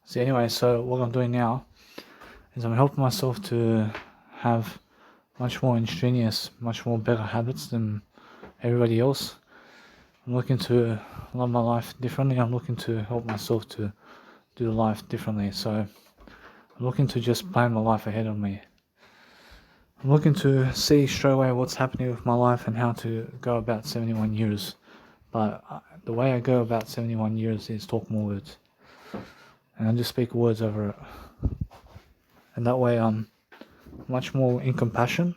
So anyway, so what I'm doing now is I'm helping myself to have much more ingenious, much more better habits than everybody else. I'm looking to love my life differently. I'm looking to help myself to do life differently. So I'm looking to just plan my life ahead of me. I'm looking to see straight away what's happening with my life and how to go about 71 years. But the way I go about 71 years is talk more words. And I just speak words over it. And that way I'm much more in compassion.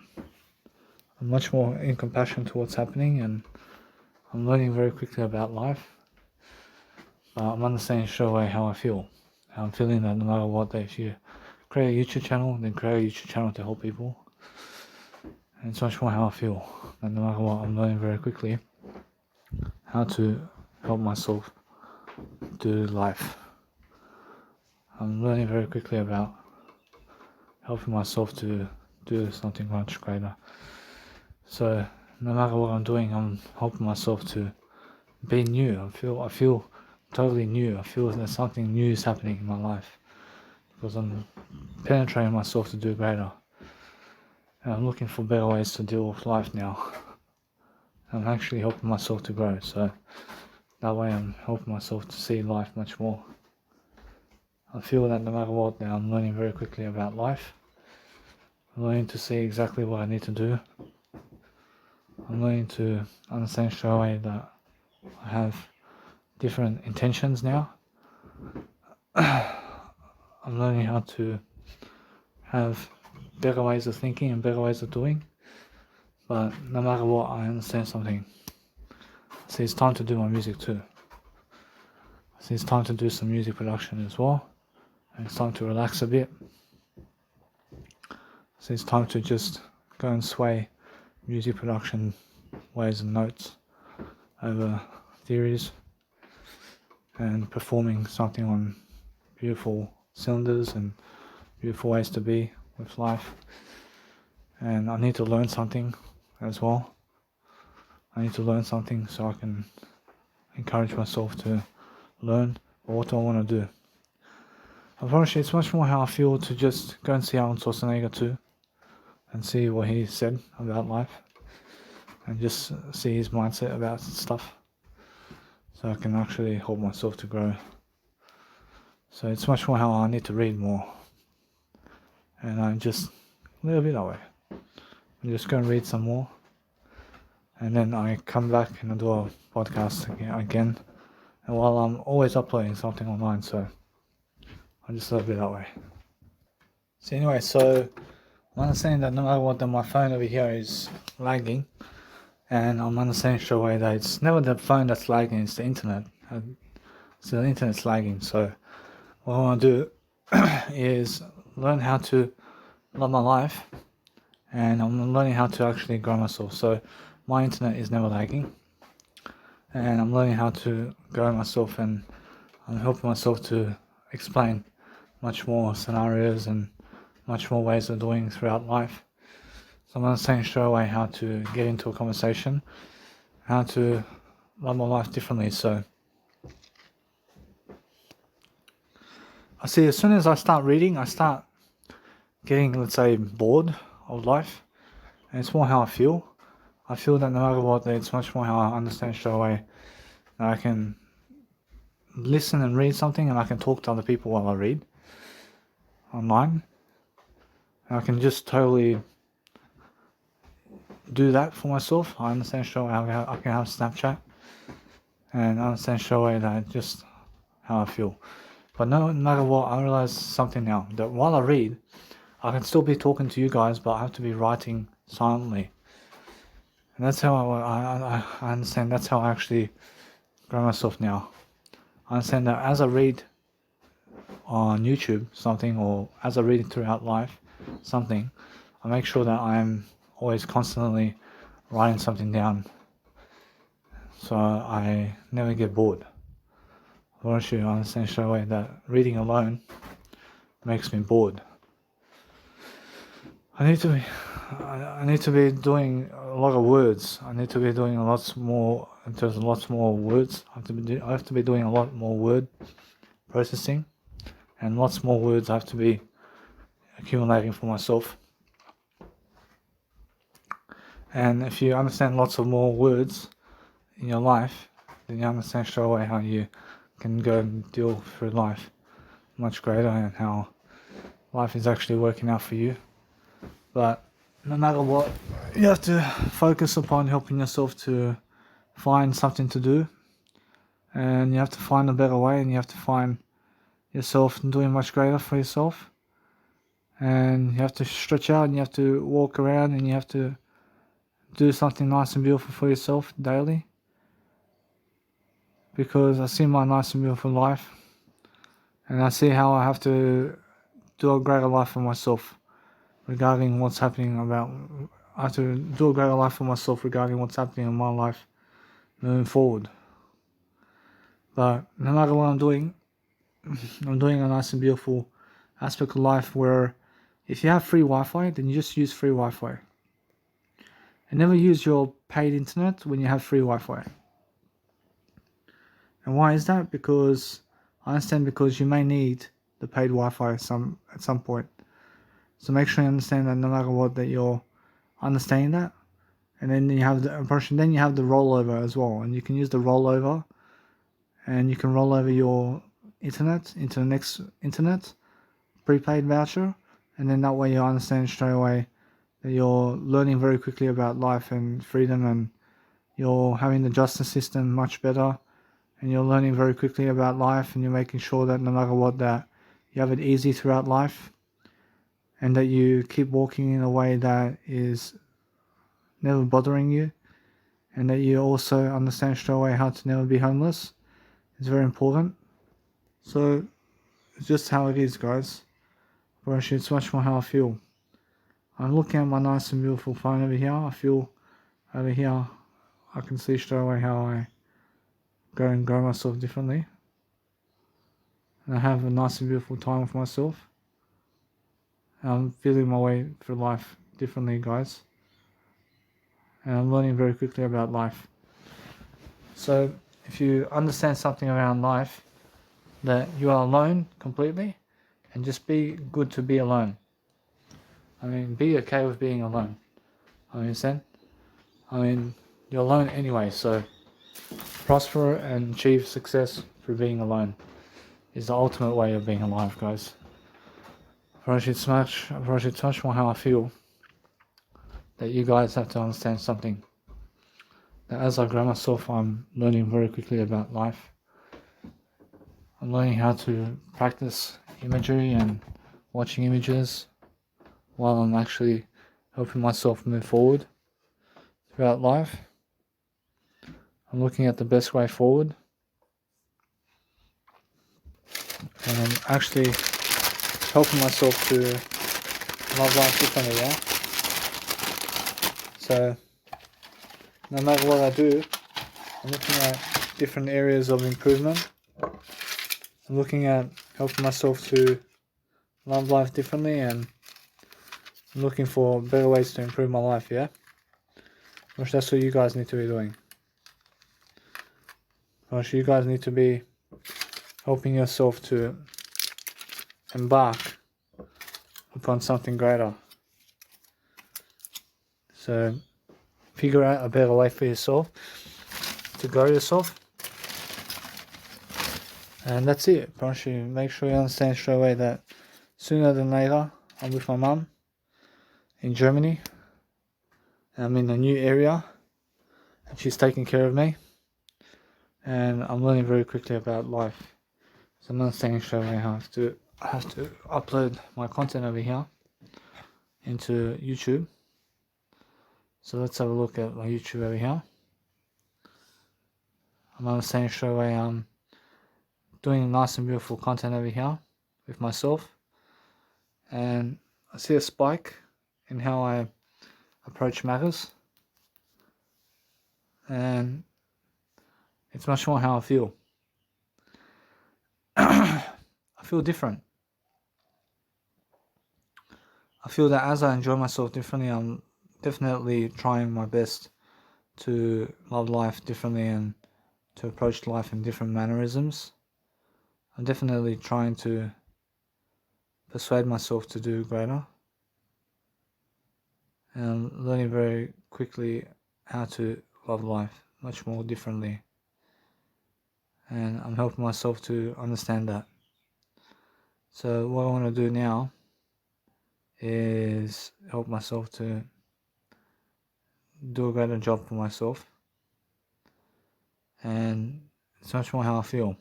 I'm much more in compassion to what's happening, and I'm learning very quickly about life. I'm understanding straight away how I feel. How I'm feeling that no matter what, if you create a YouTube channel, then create a YouTube channel to help people. And it's much more how I feel. And no matter what, I'm learning very quickly how to help myself do life. I'm learning very quickly about helping myself to do something much greater. So no matter what I'm doing, I'm helping myself to be new. I feel totally new. I feel that something new is happening in my life because I'm penetrating myself to do greater. And I'm looking for better ways to deal with life now. I'm actually helping myself to grow. So that way I'm helping myself to see life much more. I feel that no matter what, now I'm learning very quickly about life. I'm learning to see exactly what I need to do. I'm learning to understand straight away that I have different intentions now. I'm learning how to have better ways of thinking and better ways of doing. But no matter what, I understand something. See, it's time to do my music too. See, it's time to do some music production as well. And it's time to relax a bit. So it's time to just go and sway music production ways and notes over theories and performing something on beautiful cylinders and beautiful ways to be with life. And I need to learn something as well. I need to learn something so I can encourage myself to learn what I want to do. Unfortunately, it's much more how I feel to just go and see Arnold Schwarzenegger too and see what he said about life and just see his mindset about stuff so I can actually help myself to grow. So it's much more how I need to read more, and I'm just a little bit that way. I'm just going to read some more, and then I come back and I do a podcast again. And while I'm always uploading something online, so I'm just a little bit that way. So anyway, so I'm understanding that no matter what, my phone over here is lagging, and I'm understanding straight away that it's never the phone that's lagging, it's the internet. So the internet's lagging, so what I want to do is learn how to love my life, and I'm learning how to actually grow myself. So my internet is never lagging, and I'm learning how to grow myself, and I'm helping myself to explain much more scenarios and much more ways of doing throughout life. So I'm understanding straight away how to get into a conversation, how to love my life differently. So I see as soon as I start reading, I start getting, let's say, bored of life. And it's more how I feel. I feel that no matter what, it's much more how I understand straight away that I can listen and read something and I can talk to other people while I read online. And I can just totally do that for myself. I understand straight away how I can have Snapchat and I understand straight away that just how I feel. But no matter what, I realize something now, that while I read, I can still be talking to you guys, but I have to be writing silently. And that's how I understand, that's how I actually grow myself now. I understand that as I read on YouTube something, or as I read it throughout life something, I make sure that I'm always constantly writing something down so I never get bored. I want you to understand straight away that reading alone makes me bored. I need to be doing a lot of words. I need to be doing lots more. There's lots more words. I have to be doing a lot more word processing and lots more words have to be accumulating for myself. And if you understand lots of more words in your life, then you understand straight away how you can go and deal through life much greater, and how life is actually working out for you. But no matter what, you have to focus upon helping yourself to find something to do, and you have to find a better way, and you have to find yourself doing much greater for yourself, and you have to stretch out, and you have to walk around, and you have to do something nice and beautiful for yourself daily. Because I see my nice and beautiful life, and I see how I have to do a greater life for myself regarding what's happening about. I have to do a greater life for myself regarding what's happening in my life moving forward. But no matter what I'm doing a nice and beautiful aspect of life where if you have free Wi-Fi, then you just use free Wi-Fi. And never use your paid internet when you have free Wi-Fi. And why is that? Because I understand, because you may need the paid Wi-Fi at some point. So make sure you understand that no matter what, that you're understanding that. And then you have the impression, then you have the rollover as well. And you can use the rollover, and you can roll over your internet into the next internet prepaid voucher. And then that way you understand straight away that you're learning very quickly about life and freedom, and you're having the justice system much better, and you're learning very quickly about life, and you're making sure that no matter what, that you have it easy throughout life, and that you keep walking in a way that is never bothering you, and that you also understand straight away how to never be homeless. It's very important. So it's just how it is, guys. But actually, it's much more how I feel. I'm looking at my nice and beautiful phone over here. I feel over here, I can see straight away how I go and grow myself differently. And I have a nice and beautiful time with myself. I'm feeling my way through life differently, guys. And I'm learning very quickly about life. So if you understand something around life, that you are alone completely, and just be good to be alone. I mean, be okay with being alone. I understand? I mean, you're alone anyway, so prosper and achieve success through being alone is the ultimate way of being alive, guys. For it's much more how I feel, that you guys have to understand something. That as I grow myself, I'm learning very quickly about life. I'm learning how to practice imagery and watching images while I'm actually helping myself move forward throughout life. I'm looking at the best way forward, and I'm actually helping myself to love life differently, yeah? So no matter what I do, I'm looking at different areas of improvement. I'm looking at helping myself to love life differently, and I'm looking for better ways to improve my life, yeah? Which that's what you guys need to be doing. Which you guys need to be helping yourself to embark upon something greater. So figure out a better way for yourself to grow yourself. And that's it. Actually, make sure you understand straight away that sooner than later, I'm with my mum in Germany. I'm in a new area, and she's taking care of me. And I'm learning very quickly about life. So I'm understanding straight away how I have to upload my content over here into YouTube. So let's have a look at my YouTube over here. I'm understanding straight away I'm doing nice and beautiful content over here with myself. And I see a spike in how I approach matters. And it's much more how I feel. I feel different. I feel that as I enjoy myself differently, I'm definitely trying my best to love life differently and to approach life in different mannerisms. I'm definitely trying to persuade myself to do greater, and I'm learning very quickly how to love life much more differently, and I'm helping myself to understand that. So what I want to do now is help myself to do a greater job for myself, and it's much more how I feel.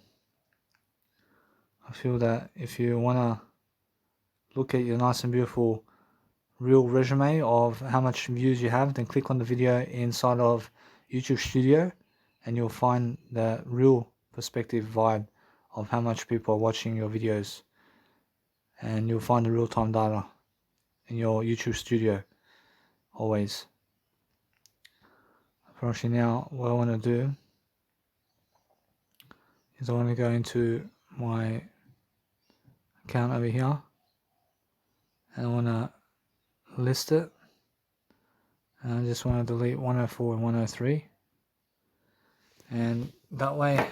I feel that if you want to look at your nice and beautiful real resume of how much views you have, then click on the video inside of YouTube Studio and you'll find the real perspective vibe of how much people are watching your videos, and you'll find the real-time data in your YouTube Studio always. Actually, now what I want to do is I want to go into my account over here and I want to list it, and I just want to delete 104 and 103, and that way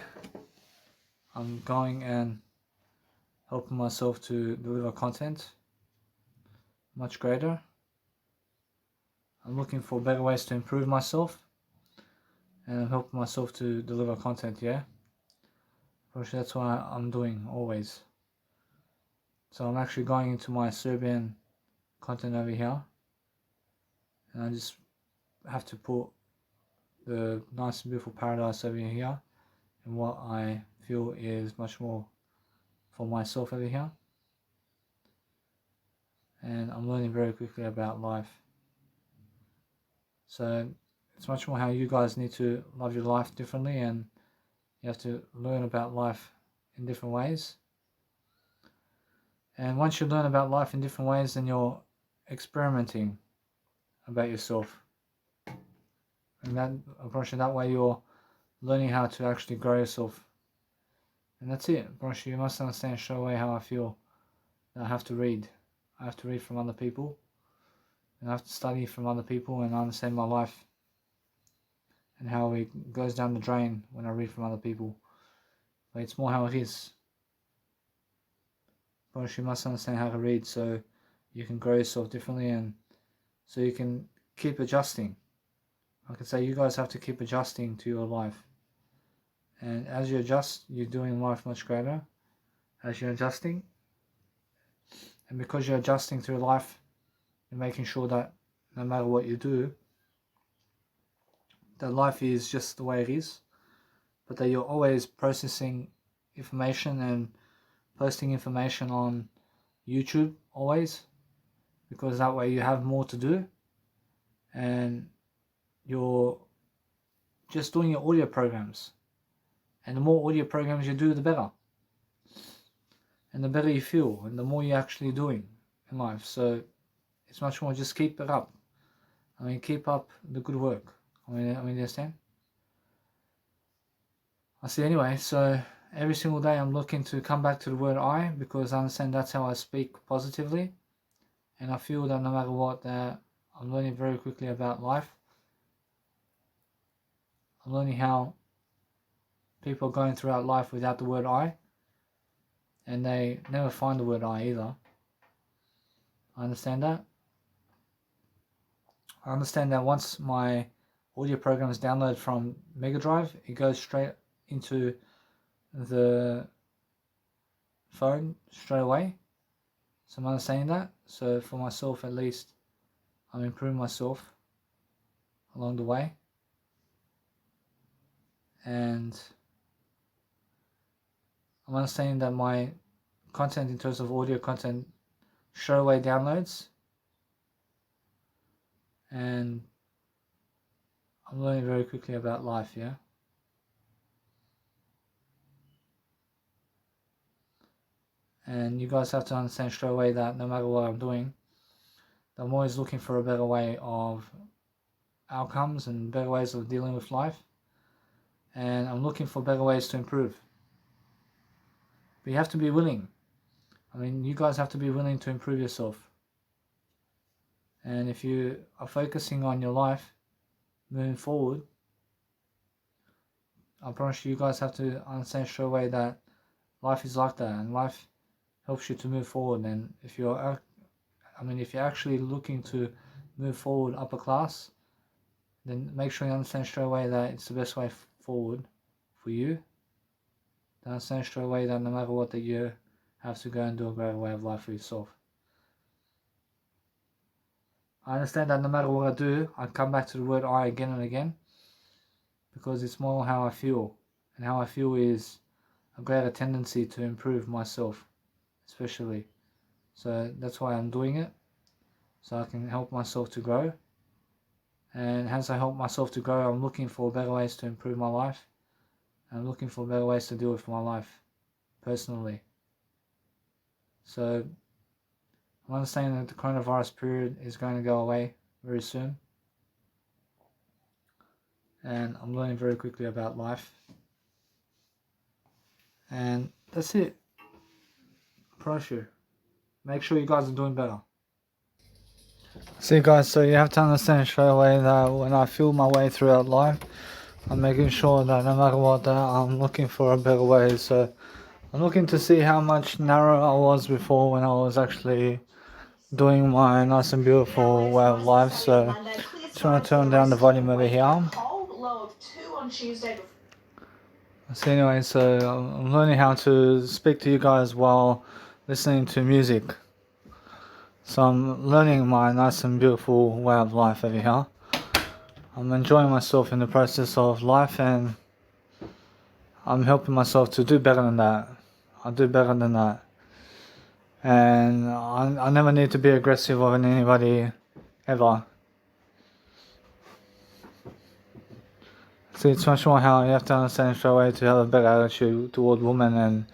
I'm going and helping myself to deliver content much greater. I'm looking for better ways to improve myself, and I'm helping myself to deliver content, yeah. Actually, that's what I'm doing always. So I'm actually going into my Serbian content over here, and I just have to put the nice and beautiful paradise over here and what I feel is much more for myself over here. And I'm learning very quickly about life. So it's much more how you guys need to love your life differently, and you have to learn about life in different ways. And once you learn about life in different ways, then you're experimenting about yourself. And that, approaching that way, you're learning how to actually grow yourself. And that's it. Approaching, you must understand straight away how I feel. I have to read. I have to read from other people. And I have to study from other people and understand my life and how it goes down the drain when I read from other people. But it's more how it is. But you must understand how to read so you can grow yourself differently, and so you can keep adjusting. I can say you guys have to keep adjusting to your life. And as you adjust, you're doing life much greater as you're adjusting. And because you're adjusting to life, you're making sure that no matter what you do, that life is just the way it is, but that you're always processing information and posting information on YouTube always, because that way you have more to do and you're just doing your audio programs, and the more audio programs you do, the better, and the better you feel, and the more you're actually doing in life. So it's much more just keep it up. I mean, keep up the good work. I mean, you understand? I see. Anyway, so every single day I'm looking to come back to the word I, because I understand that's how I speak positively, and I feel that no matter what, that I'm learning very quickly about life. I'm learning how people are going throughout life without the word I, and they never find the word I either. I understand that. I understand that once my audio program is downloaded from Mega Drive, it goes straight into the phone straight away. So I'm understanding that. So for myself at least, I'm improving myself along the way. And I'm understanding that my content in terms of audio content straight away downloads. And I'm learning very quickly about life, yeah. And you guys have to understand straight away that no matter what I'm doing, I'm always looking for a better way of outcomes and better ways of dealing with life. And I'm looking for better ways to improve. But you have to be willing. I mean, you guys have to be willing to improve yourself. And if you are focusing on your life moving forward, I promise you guys have to understand straight away that life is like that, and life helps you to move forward. And if you're actually looking to move forward upper class, then make sure you understand straight away that it's the best way forward for you. To understand straight away that no matter what, that you have to go and do a greater way of life for yourself. I understand that no matter what I do, I come back to the word I again and again, because it's more how I feel, and how I feel is a greater tendency to improve myself, especially. So that's why I'm doing it, so I can help myself to grow. And as I help myself to grow, I'm looking for better ways to improve my life. I'm looking for better ways to deal with my life, personally. So I'm understanding that the coronavirus period is going to go away very soon. And I'm learning very quickly about life. And that's it. Pressure. Make sure you guys are doing better. See guys, so you have to understand straight away that when I feel my way throughout life, I'm making sure that no matter what, that I'm looking for a better way. So I'm looking to see how much narrower I was before when I was actually doing my nice and beautiful way of life. So trying to turn down the volume over here. So anyway, so I'm learning how to speak to you guys while listening to music. So I'm learning my nice and beautiful way of life over here. I'm enjoying myself in the process of life, and I'm helping myself to do better than that. I'll do better than that. And I never need to be aggressive on anybody, ever. See, it's much more how you have to understand straight away to have a better attitude toward women, and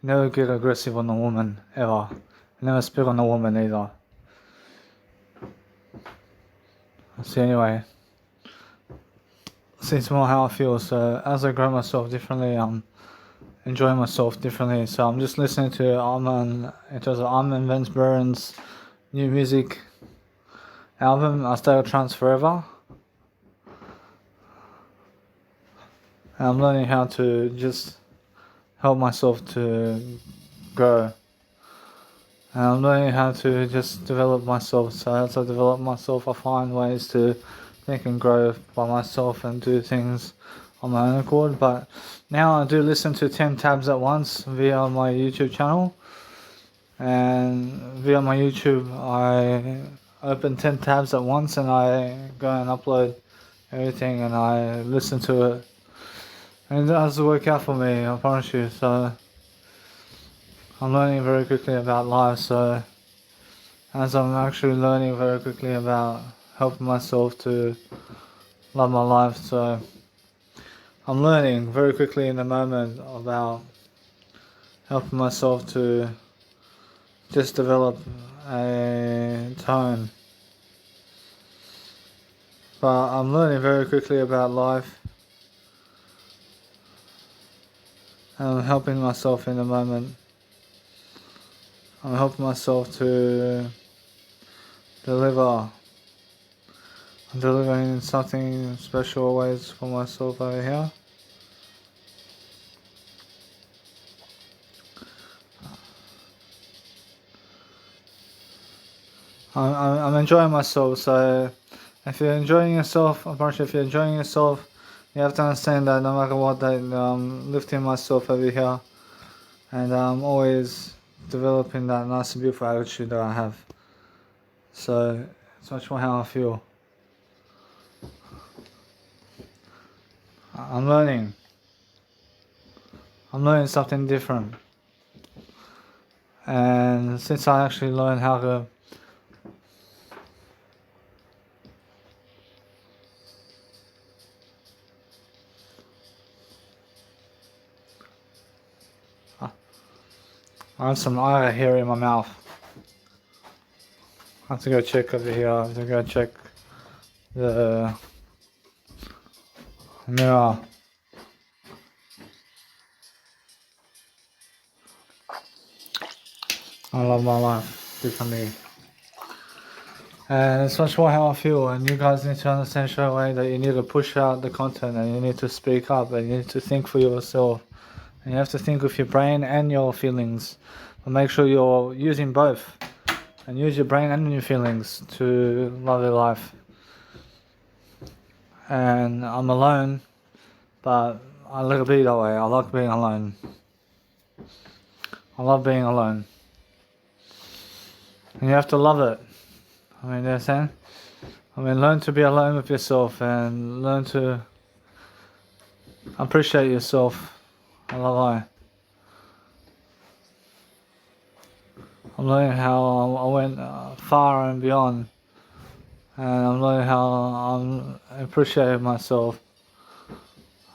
never get aggressive on a woman, ever. Never speak on a woman either. So anyway, see, it's more how I feel. So as I grow myself differently, I'm enjoying myself differently. So I'm just listening to Armin van Buuren's new music album, I Stay with Trance Forever. And I'm learning how to just help myself to grow. And I'm learning how to just develop myself. So as I develop myself, I find ways to think and grow by myself and do things on my own accord. But now I do listen to 10 tabs at once via my YouTube channel. And via my YouTube, I open 10 tabs at once, and I go and upload everything, and I listen to it. And it does work out for me, I promise you. So I'm learning very quickly about life. So as I'm actually learning very quickly about helping myself to love my life, so I'm learning very quickly in the moment about helping myself to just develop a tone. But I'm learning very quickly about life, and I'm helping myself in the moment. I'm helping myself to deliver. I'm delivering something special always for myself over here. I'm enjoying myself. So if you're enjoying yourself, if you're enjoying yourself, you have to understand that no matter what, that I'm lifting myself over here, and I'm always developing that nice and beautiful attitude that I have. So it's much more how I feel. I'm learning something different. And since I actually learned how to I have some air here in my mouth. I have to go check over here. I have to go check the mirror. I love my life differently. And it's much more how I feel, and you guys need to understand straight away that you need to push out the content, and you need to speak up, and you need to think for yourself, And you have to think with your brain and your feelings. But make sure you're using both. And use your brain and your feelings to love your life. And I'm alone, but I like to be that way. I like being alone. I love being alone. And you have to love it. I mean, you know what I'm saying? I mean, learn to be alone with yourself and learn to appreciate yourself. I love it. I'm learning how I went far and beyond. And I'm learning how I appreciate myself.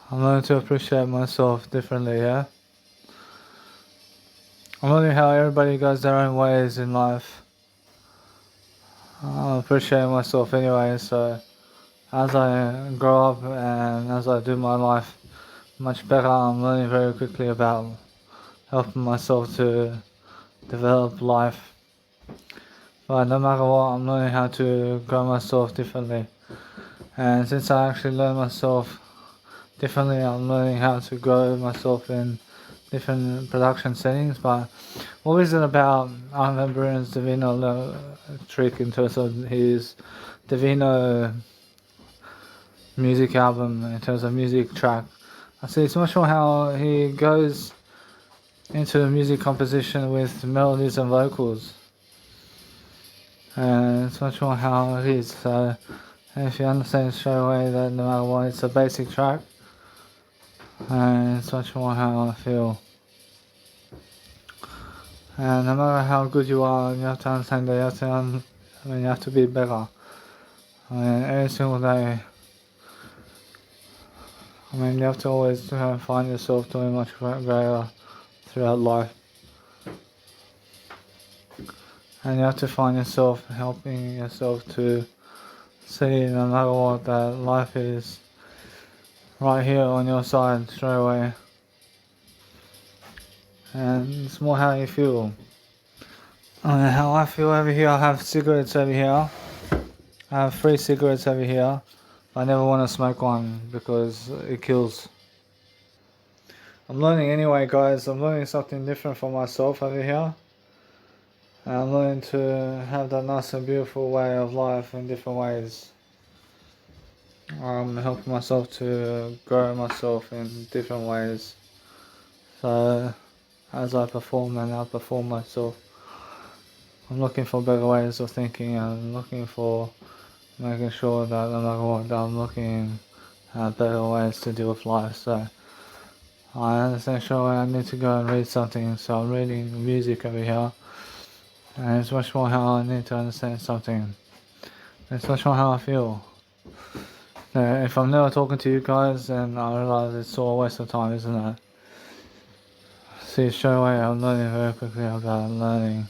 I'm learning to appreciate myself differently, yeah? I'm learning how everybody goes their own ways in life. I'm appreciating myself anyway, so as I grow up and as I do my life much better, I'm learning very quickly about helping myself to develop life. But no matter what, I'm learning how to grow myself differently. And since I actually learn myself differently, I'm learning how to grow myself in different production settings. But what is it about Armin van Buuren's Divino trick in terms of his Divino music album, in terms of music track? I see it's much more how he goes into the music composition with melodies and vocals. And it's much more how it is. So if you understand straight away that no matter what, it's a basic track. And it's much more how I feel. And no matter how good you are, you have to understand that you have to be better. I mean, every single day. I mean, you have to always find yourself doing much greater throughout life. And you have to find yourself helping yourself to see, no matter what, that life is right here on your side straight away. And it's more how you feel. How I feel over here, I have cigarettes over here. I have 3 cigarettes over here. I never want to smoke one because it kills. I'm learning anyway, guys. I'm learning something different for myself over here. And I'm learning to have that nice and beautiful way of life in different ways. I'm helping myself to grow myself in different ways. So as I perform and outperform myself, I'm looking for better ways of thinking. I'm looking for making sure that no matter what, I'm looking at better ways to deal with life. So I understand sure I need to go and read something, so I'm reading music over here. And it's much more how I need to understand something. It's much more how I feel. If I'm never talking to you guys, then I realize it's all a waste of time, isn't it? See, straight away I'm learning very quickly about learning.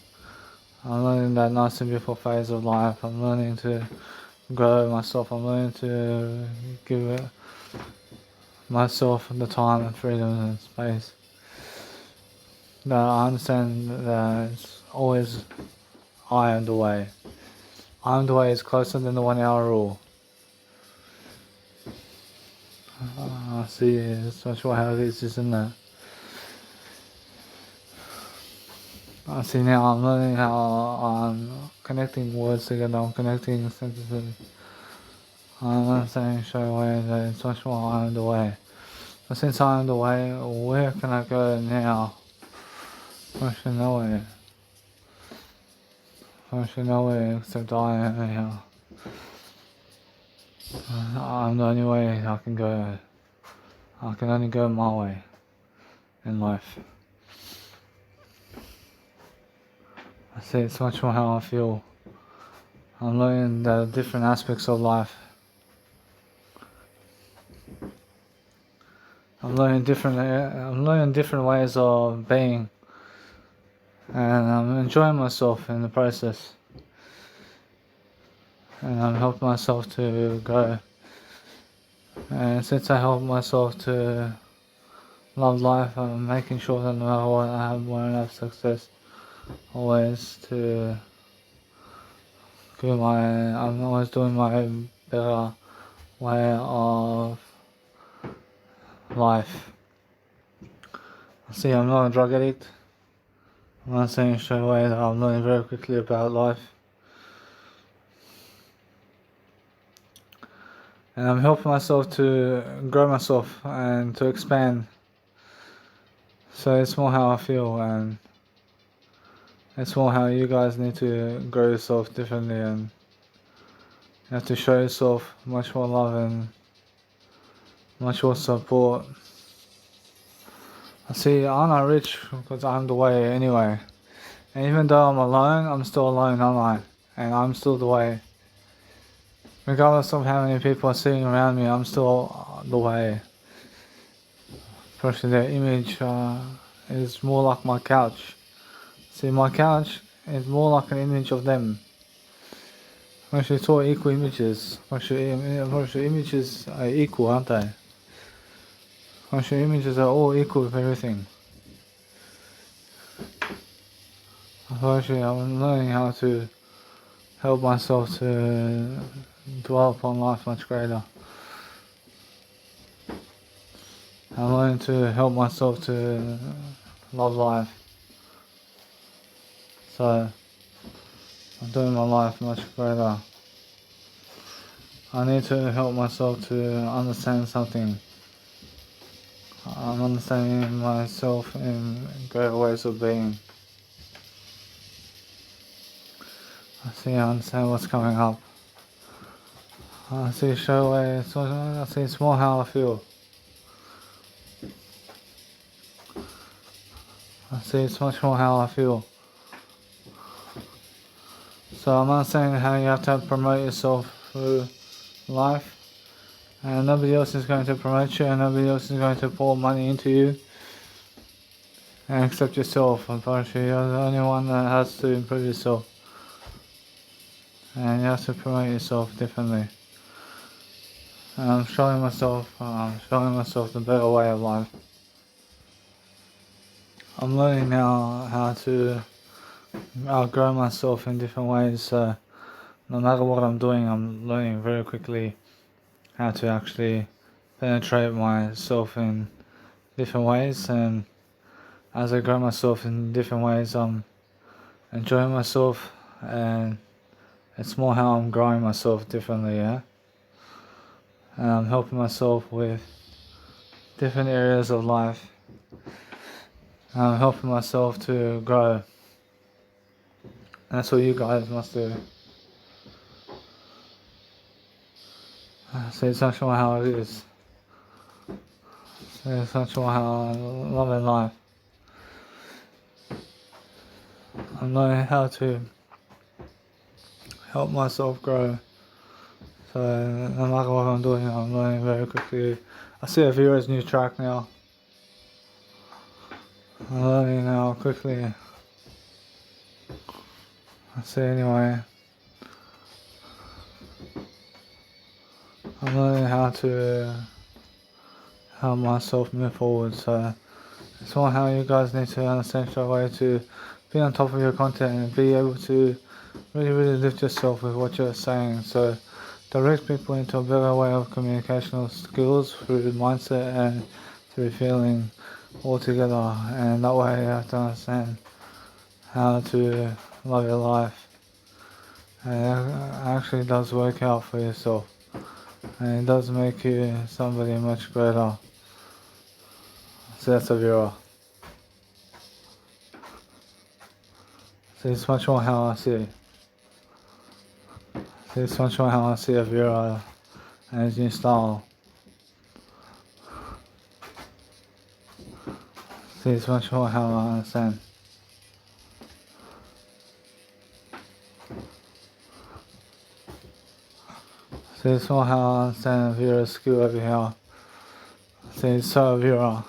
I'm learning that nice and beautiful phase of life. I'm learning to grow myself. I'm learning to give myself the time and freedom and space. That I understand that it's always I am the way. I am the way is closer than the 1 hour rule. I see, it's much more how it is, isn't it? I see now I'm learning how I'm connecting words together, I'm connecting sentences. I'm understanding straight away that it's much more I am the way. But since I am the way, where can I go now? Actually nowhere. Actually nowhere except I am here. I'm the only way I can go. I can only go my way in life. I see it's much more how I feel. I'm learning the different aspects of life. I'm learning different ways of being. And I'm enjoying myself in the process. And I'm helping myself to grow. And since I help myself to love life, I'm making sure that no matter what, I have more than enough success always to I'm always doing my better way of life. See, I'm not a drug addict. I'm not saying straight away that I'm learning very quickly about life. And I'm helping myself to grow myself and to expand. So it's more how I feel, and it's more how you guys need to grow yourself differently, and you have to show yourself much more love and much more support. See, I'm not rich because I'm the way anyway. And even though I'm alone, I'm still alone, aren't I? And I'm still the way. Regardless of how many people are sitting around me, I'm still the way. Especially their image is more like my couch. See, my couch is more like an image of them. Actually, it's all equal images. Actually, images are equal, aren't they? Actually, images are all equal with everything. Actually, I'm learning how to help myself to dwell upon life much greater. I'm learning to help myself to love life. So, I'm doing my life much greater. I need to help myself to understand something. I'm understanding myself in greater ways of being. I understand what's coming up. I see straight away, I see it's more how I feel. I see it's much more how I feel. So I'm not saying how you have to promote yourself through life, and nobody else is going to promote you, and nobody else is going to pour money into you, and except yourself. Unfortunately, you're the only one that has to improve yourself, and you have to promote yourself differently. And I'm showing myself the better way of life. I'm learning now how to outgrow myself in different ways. So no matter what I'm doing, I'm learning very quickly how to actually penetrate myself in different ways. And as I grow myself in different ways, I'm enjoying myself, and it's more how I'm growing myself differently, yeah? And I'm helping myself with different areas of life. I'm helping myself to grow. And that's what you guys must do. So it's much more how it is. So it's much more how I love in life. I'm learning how to help myself grow. So no matter what I'm doing, I'm learning very quickly. I see Avira's new track now. I'm learning now quickly. I see anyway. I'm learning how to help myself move forward. So it's more how you guys need to understand straight away to be on top of your content and be able to really lift yourself with what you're saying. So direct people into a better way of communicational skills through mindset and through feeling altogether, and that way you have to understand how to love your life, and it actually does work out for yourself, and it does make you somebody much greater. So that's a viewer. So it's much more how I see. So it's much more how I see a viewer and his new style. See, it's much more how I understand. See, it's more how I understand Vera's skill over here. See, it's so Vera.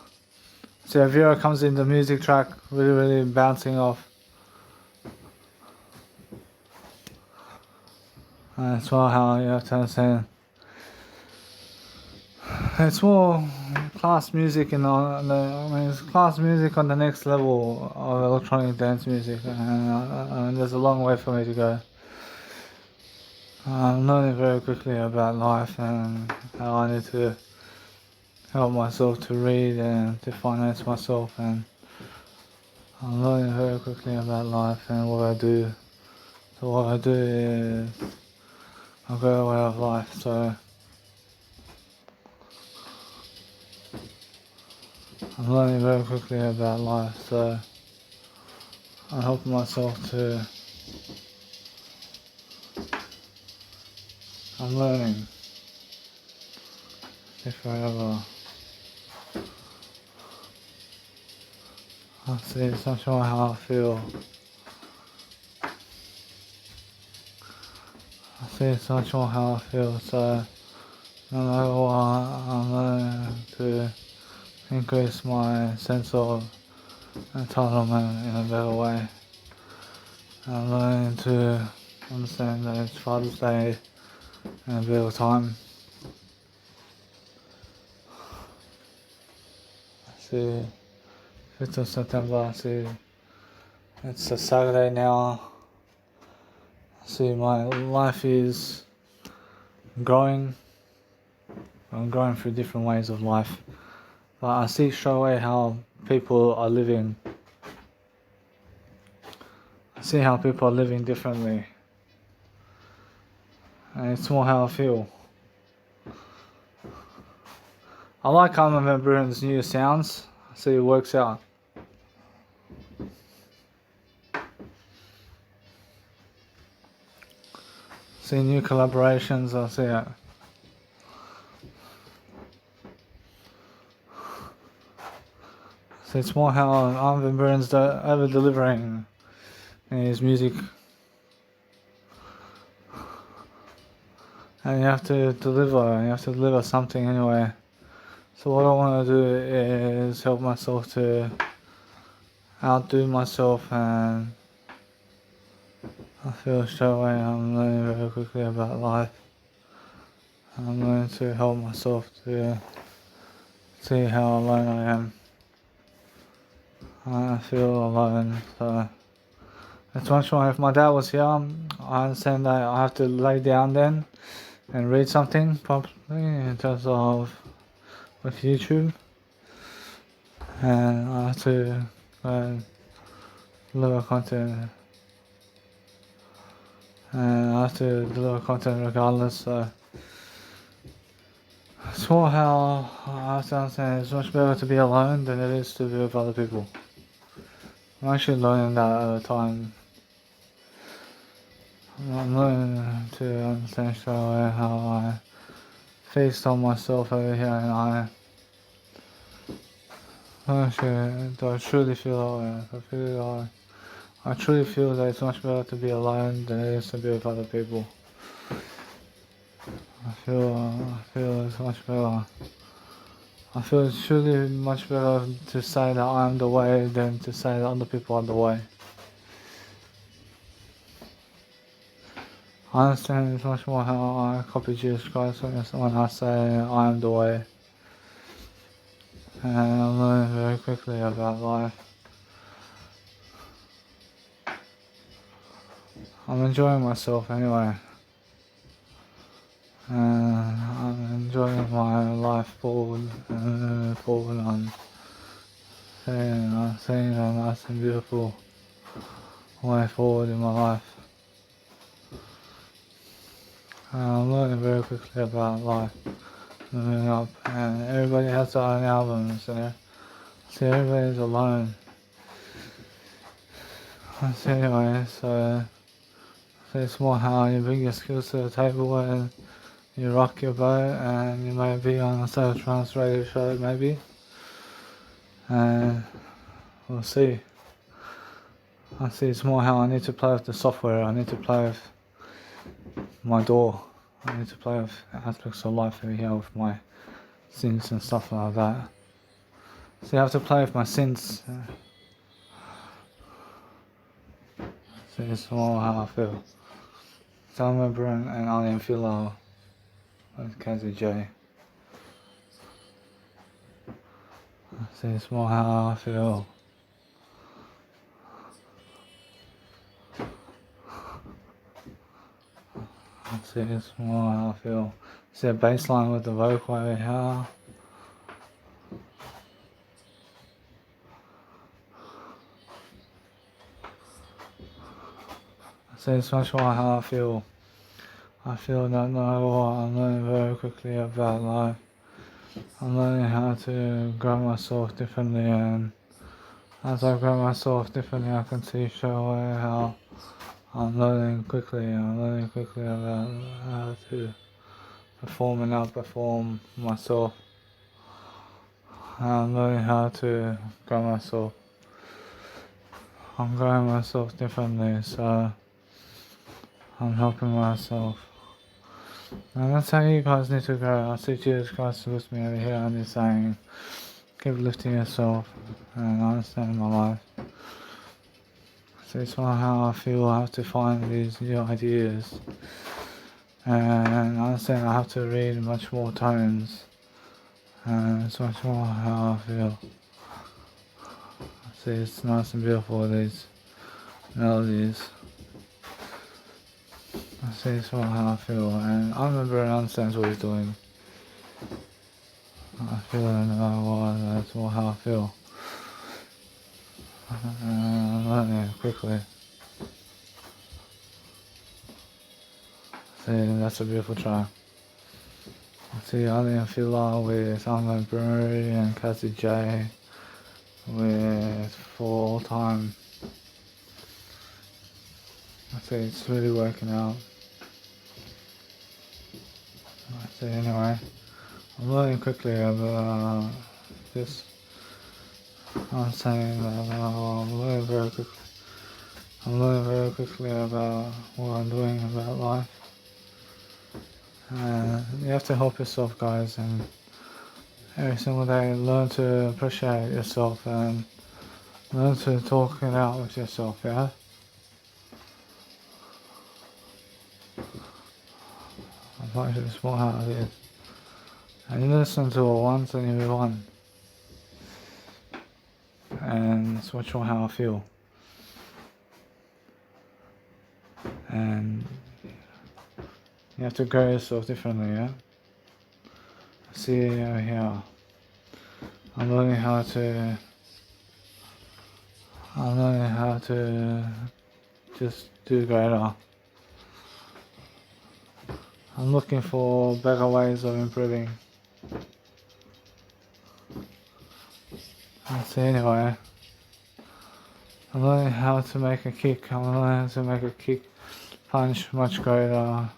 See, Vera comes in the music track, really bouncing off. And it's more how you have to understand. It's more class music it's class music on the next level of electronic dance music, and there's a long way for me to go. I'm learning very quickly about life and how I need to help myself to read and to finance myself and I'm learning very quickly about life and what I do. So what I do is I go away of life, so I'm learning very quickly about life, so I'm helping myself to, I'm learning if I ever, I see it's not sure how I feel. I see it's not sure how I feel, so no matter what, I'm learning to increase my sense of entitlement in a better way. I'm learning to understand that it's Father's Day in a bit of time. I see 5th of September, I see it's a Saturday now. I see my life is growing. I'm going through different ways of life. But I see straight away how people are living. I see how people are living differently. And it's more how I feel. I like Armin van Buuren's new sounds. I see it works out. See new collaborations, I see it. So it's more how Armin van Buuren's over delivering in his music. And you have to deliver something anyway. So what I want to do is help myself to outdo myself, and I feel straight away I'm learning very quickly about life. I'm learning to help myself to see how alone I am. I feel alone, so it's much more. If my dad was here, I understand that I have to lay down then and read something properly in terms of with YouTube, and I have to deliver content, and I have to deliver content regardless. So it's more how I have to understand it's much better to be alone than it is to be with other people. I'm actually learning that over time. I'm learning to understand straight away how I feast on myself over here, and I truly feel that way. I truly feel that it's much better to be alone than it is to be with other people. I feel it's much better. I feel it's truly much better to say that I'm the way than to say that other people are the way. I understand it's much more how I copy Jesus Christ when I say I am the way. And I'm learning very quickly about life. I'm enjoying myself anyway. I'm enjoying my life forward and forward. I'm seeing a nice and beautiful way forward in my life. I'm learning very quickly about life, moving up, and everybody has their own albums, so everybody's alone. So anyway, so it's more how you bring your skills to the table and you rock your boat, and you may be on a Soul Trance radio show maybe, and we'll see. I see it's more how I need to play with the software, I need to play with my door, I need to play with aspects of life over here with my sins and stuff like that. So I have to play with my sins. So it's more how I feel. So I'm Armin van Buuren and I am Philo with KZJ. So it's more how I feel. See, it's more how I feel. See a bass line with the vocal over here. So it's much more how I feel. I feel that no matter what, I'm learning very quickly about life. I'm learning how to grow myself differently, and as I grow myself differently, I can see straight away how I'm learning quickly. I'm learning quickly about how to perform and outperform myself. I'm learning how to grow myself. I'm growing myself differently, so I'm helping myself. And that's how you guys need to grow. I see Jesus Christ with me over here and he's saying, keep lifting yourself and understand my life. So it's how I feel I have to find these new ideas. And I understand I have to read much more tones. And it's much more how I feel. See, it's nice and beautiful, these melodies. I see, it's more how I feel. And I remember and understands what he's doing. I feel it no matter what, that's more how I feel. I'm learning it quickly. See, that's a beautiful track. See, I didn't feel like with Armand Brewery and Cassie J with For All Time. I see, it's really working out. I see, anyway, I'm learning quickly about this. I'm saying that I'm learning very quickly. I'm learning very quickly about what I'm doing about life. You have to help yourself, guys, and every single day learn to appreciate yourself and learn to talk it out with yourself, yeah? Life is more how it is. And you listen to it once and you move on. And it's much more how I feel. And you have to grow yourself differently, yeah? See over here. I'm learning how to just do greater. I'm looking for better ways of improving. So anyway, I'm learning how to make a kick. I'm learning how to make a kick punch much greater.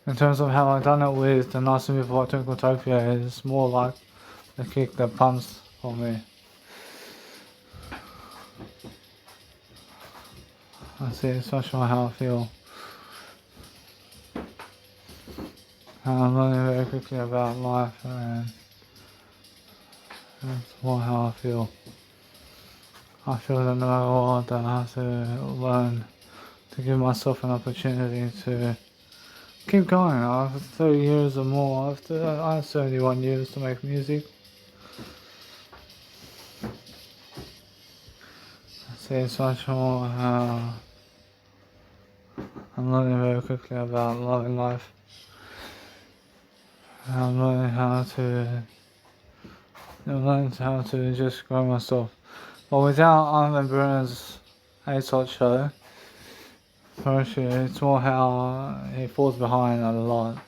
In terms of how I've done it with the Nice and Beautiful Twinkletopia, it's more like a kick that pumps for me. I see, it's much more how I feel. I'm learning very quickly about life and it's more how I feel. I feel that no matter what, that I have to learn to give myself an opportunity to keep going. After 30 years or more, I have 71 years to make music. I see, it's much more how I'm learning very quickly about loving life. I'm learning how to just grow myself. But without Armin Bruner's ASOT show, firstly, it's more how he falls behind a lot.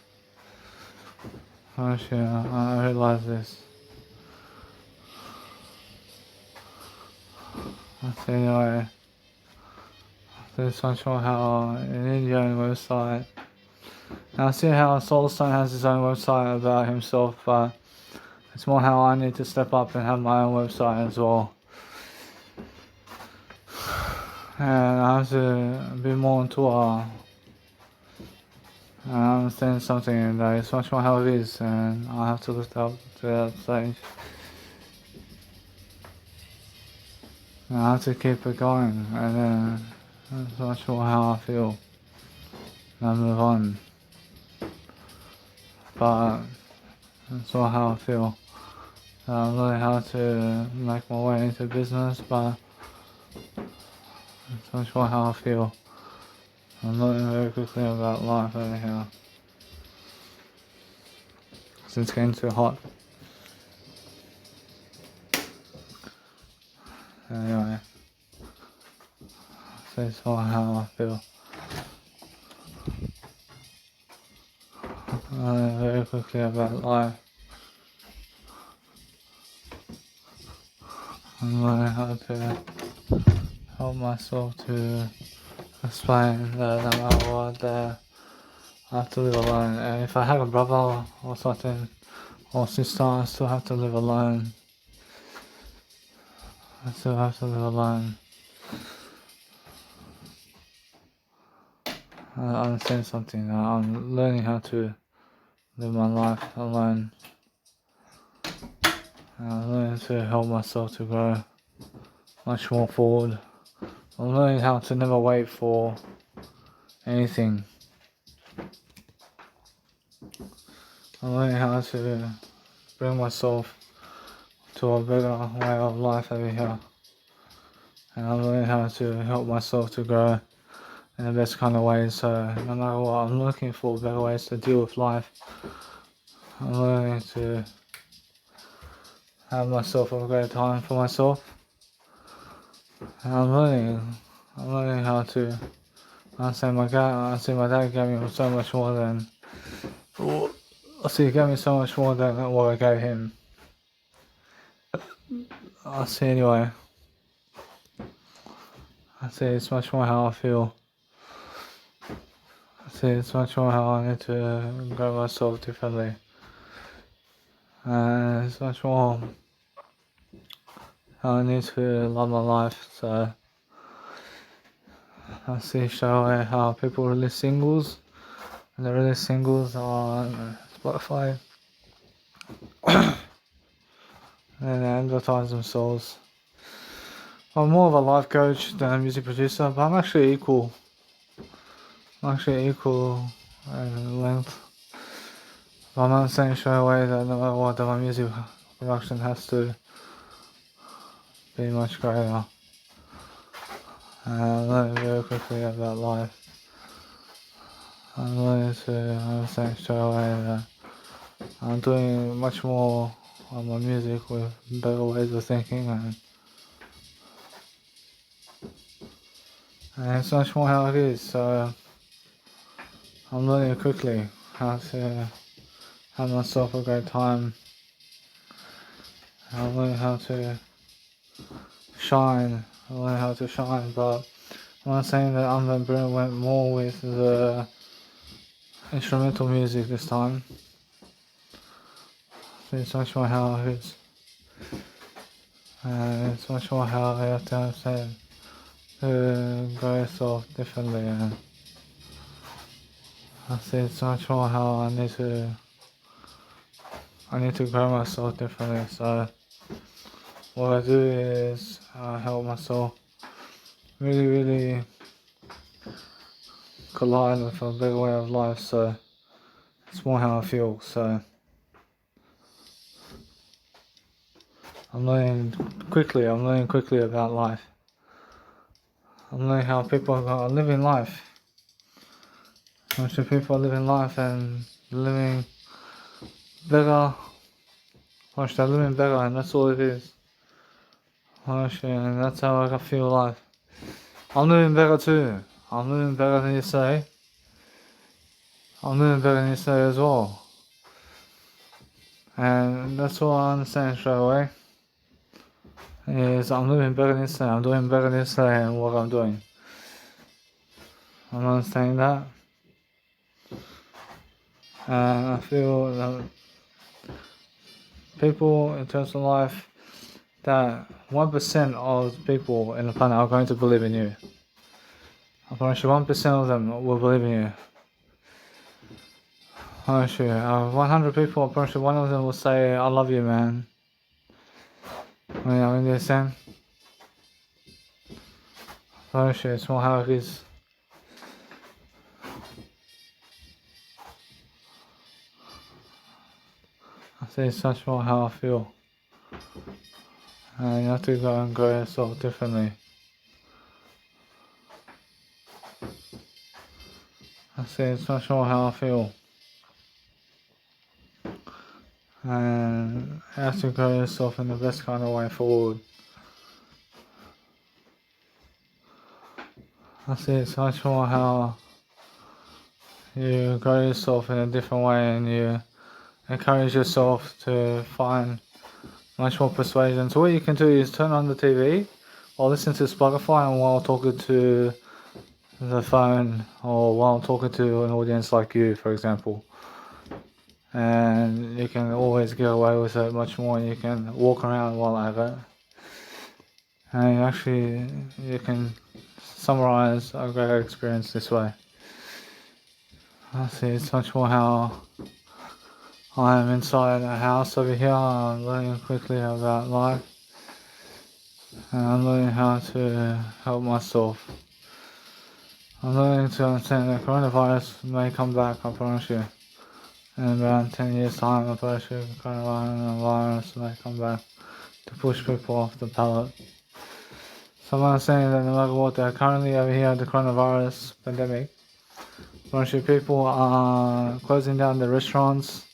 Firstly, I realise this. Anyway, there's much more how an Indian website. Now I see how Soulstone has his own website about himself, but it's more how I need to step up and have my own website as well. And I have to be more on tour. And I understand something that it's much more how it is, and I have to lift up to that stage. And I have to keep it going, and then that's much more how I feel. And I move on. But that's all how I feel. I'm learning how to make my way into business, but it's much more how I feel. I'm learning very quickly about life over here. Because it's getting too hot. Anyway, so it's all how I feel. very quickly about life. I'm learning how to help myself to explain that no matter what, that I have to live alone. And if I have a brother or something, or sister, I still have to live alone. I still have to live alone. I understand something. I'm learning how to live my life alone. I'm learning to help myself to grow much more forward. I'm learning how to never wait for anything. I'm learning how to bring myself to a better way of life over here. And I'm learning how to help myself to grow in the best kind of ways. So no matter what, I'm looking for better ways to deal with life. I'm learning to have myself a great time for myself. And I'm learning how to understand my dad. I see my dad gave me so much more than. I see he gave me so much more than what I gave him. I see anyway. I see it's much more how I feel. I see it's much more how I need to grow myself differently. And it's much more how I need to love my life. So I see straight away how people release singles. And they release singles on Spotify. And they advertise themselves. I'm more of a life coach than a music producer, but I'm actually equal. In length. But I'm not saying straight away that no matter what, my music production has to be much greater. I'm learning very quickly about life. I'm learning to understand straight away that I'm doing much more on my music with better ways of thinking, and it's much more how it is. So I'm learning quickly how to have myself a great time. I'm learning how to shine. But I'm not saying that I'm going to went more with the instrumental music this time. So it's much more how it is. It's much more how I have to understand to grow yourself differently. And I see it's much more how I need to grow myself differently. So what I do is help myself really collide with a better way of life. So it's more how I feel. So I'm learning quickly about life. I'm learning how people are living life. How people are living life and living better. They're living better, and that's all it is. And that's how I feel life. I'm living better too. I'm living better than yesterday. I'm living better than yesterday as well. And that's all I understand straight away. Is I'm living better than yesterday. I'm doing better than yesterday and what I'm doing. I'm understanding that. And I feel that people in terms of life, that 1% of people in the planet are going to believe in you. I promise you 1% of them will believe in you. I promise you, 100 people, I promise you one of them will say, I love you, man. I understand. I promise you, it's more how it is. I say it's much more how I feel. And you have to go and grow yourself differently. I say it's much more how I feel. And you have to grow yourself in the best kind of way forward. I say it's much more how you grow yourself in a different way, and you encourage yourself to find much more persuasion. So what you can do is turn on the TV or listen to Spotify, and while talking to the phone, or while talking to an audience like you, for example. And you can always get away with it much more. You can walk around while at it, and actually you can summarize a great experience this way. I see it's much more how I am inside a house over here. I'm learning quickly about life, and I'm learning how to help myself. I'm learning to understand that coronavirus may come back, I promise you. In around 10 years time, I promise you coronavirus may come back to push people off the pallet. Someone is saying that no matter what, they're currently over here, the coronavirus pandemic, I promise you people are closing down the restaurants,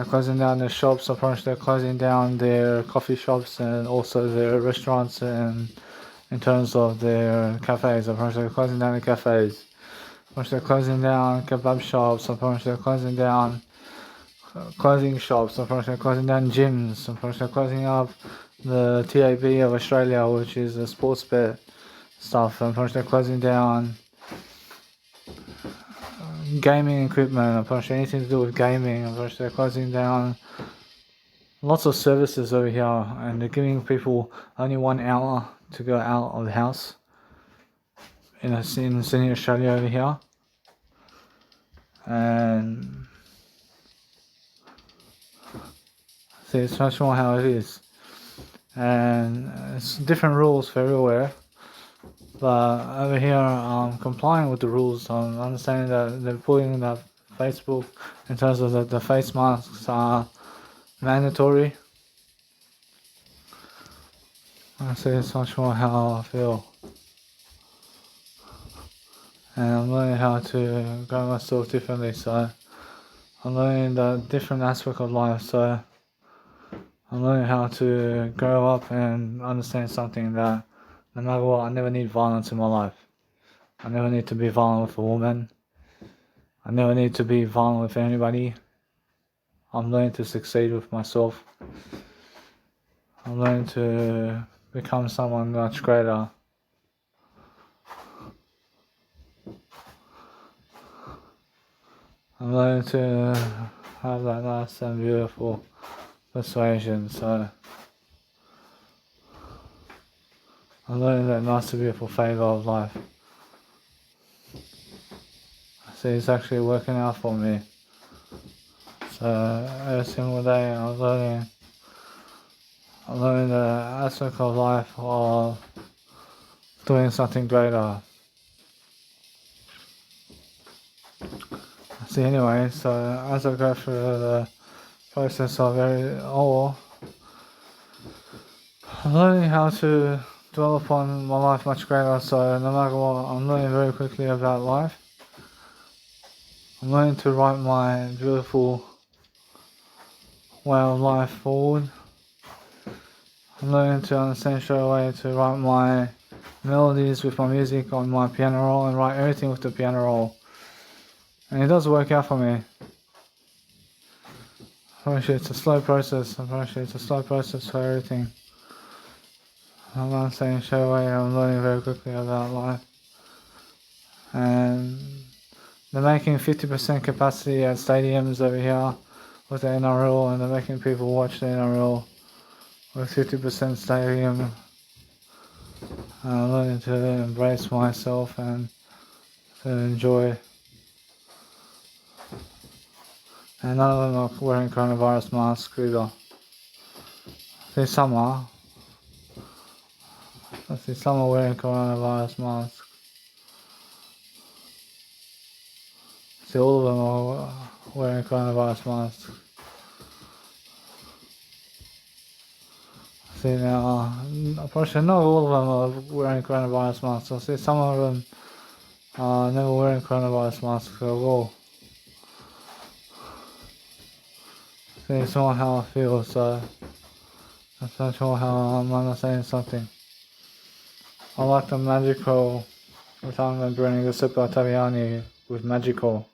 closing down their shops. I promise they're closing down their coffee shops and also their restaurants, and in terms of their cafes. I promise they're closing down the cafes. I promise they're closing down kebab shops. I promise they're closing down clothing shops. I promise they're closing down gyms. I promise they're closing up the TAB of Australia, which is the sports bet stuff. I promise they're closing down gaming equipment. I promise anything to do with gaming. I promise they're closing down lots of services over here, and they're giving people only 1 hour to go out of the house in Sydney, Australia over here. And see, it's much more how it is, and it's different rules for everywhere. But over here, I'm complying with the rules. I'm understanding that they're putting that Facebook in terms of the face masks are mandatory. I see, it's much more how I feel, and I'm learning how to grow myself differently. So I'm learning the different aspect of life. So I'm learning how to grow up and understand something that no matter what, I never need violence in my life. I never need to be violent with a woman. I never need to be violent with anybody. I'm learning to succeed with myself. I'm learning to become someone much greater. I'm learning to have that nice and beautiful persuasion. So I'm learning that nice and beautiful favour of life. See, it's actually working out for me. So every single day I'm learning the aspect of life of doing something greater. See, anyway, so as I go through the process of I'm learning how to dwell upon my life much greater. So no matter what, I'm learning very quickly about life. I'm learning to write my beautiful way of life forward. I'm learning to understand straight away to write my melodies with my music on my piano roll and write everything with the piano roll. And it does work out for me. I promise you it's a slow process. I promise you it's a slow process for everything. I'm not saying straight away, I'm learning very quickly about life. And they're making 50% capacity at stadiums over here with the NRL, and they're making people watch the NRL with 50% stadium. I'm learning to embrace myself and to enjoy. And none of them are wearing coronavirus masks either. This summer, I see some are wearing coronavirus masks. See, all of them are wearing coronavirus masks. See now, unfortunately not all of them are wearing coronavirus masks. I see some of them are never wearing coronavirus masks at all. See, it's not how I feel, so that's not sure how I'm understanding something. I like the magical retirement brewing the Super Taviani with magical.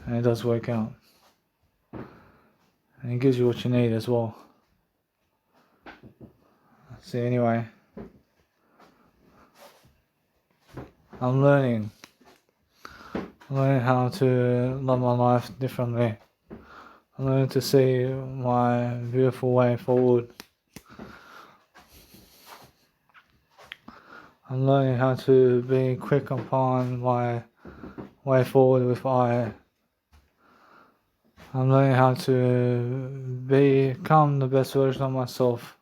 and it does work out. And it gives you what you need as well. See, anyway, I'm learning how to love my life differently. I'm learning to see my beautiful way forward. I'm learning how to be quick upon my way forward with I. I'm learning how to become the best version of myself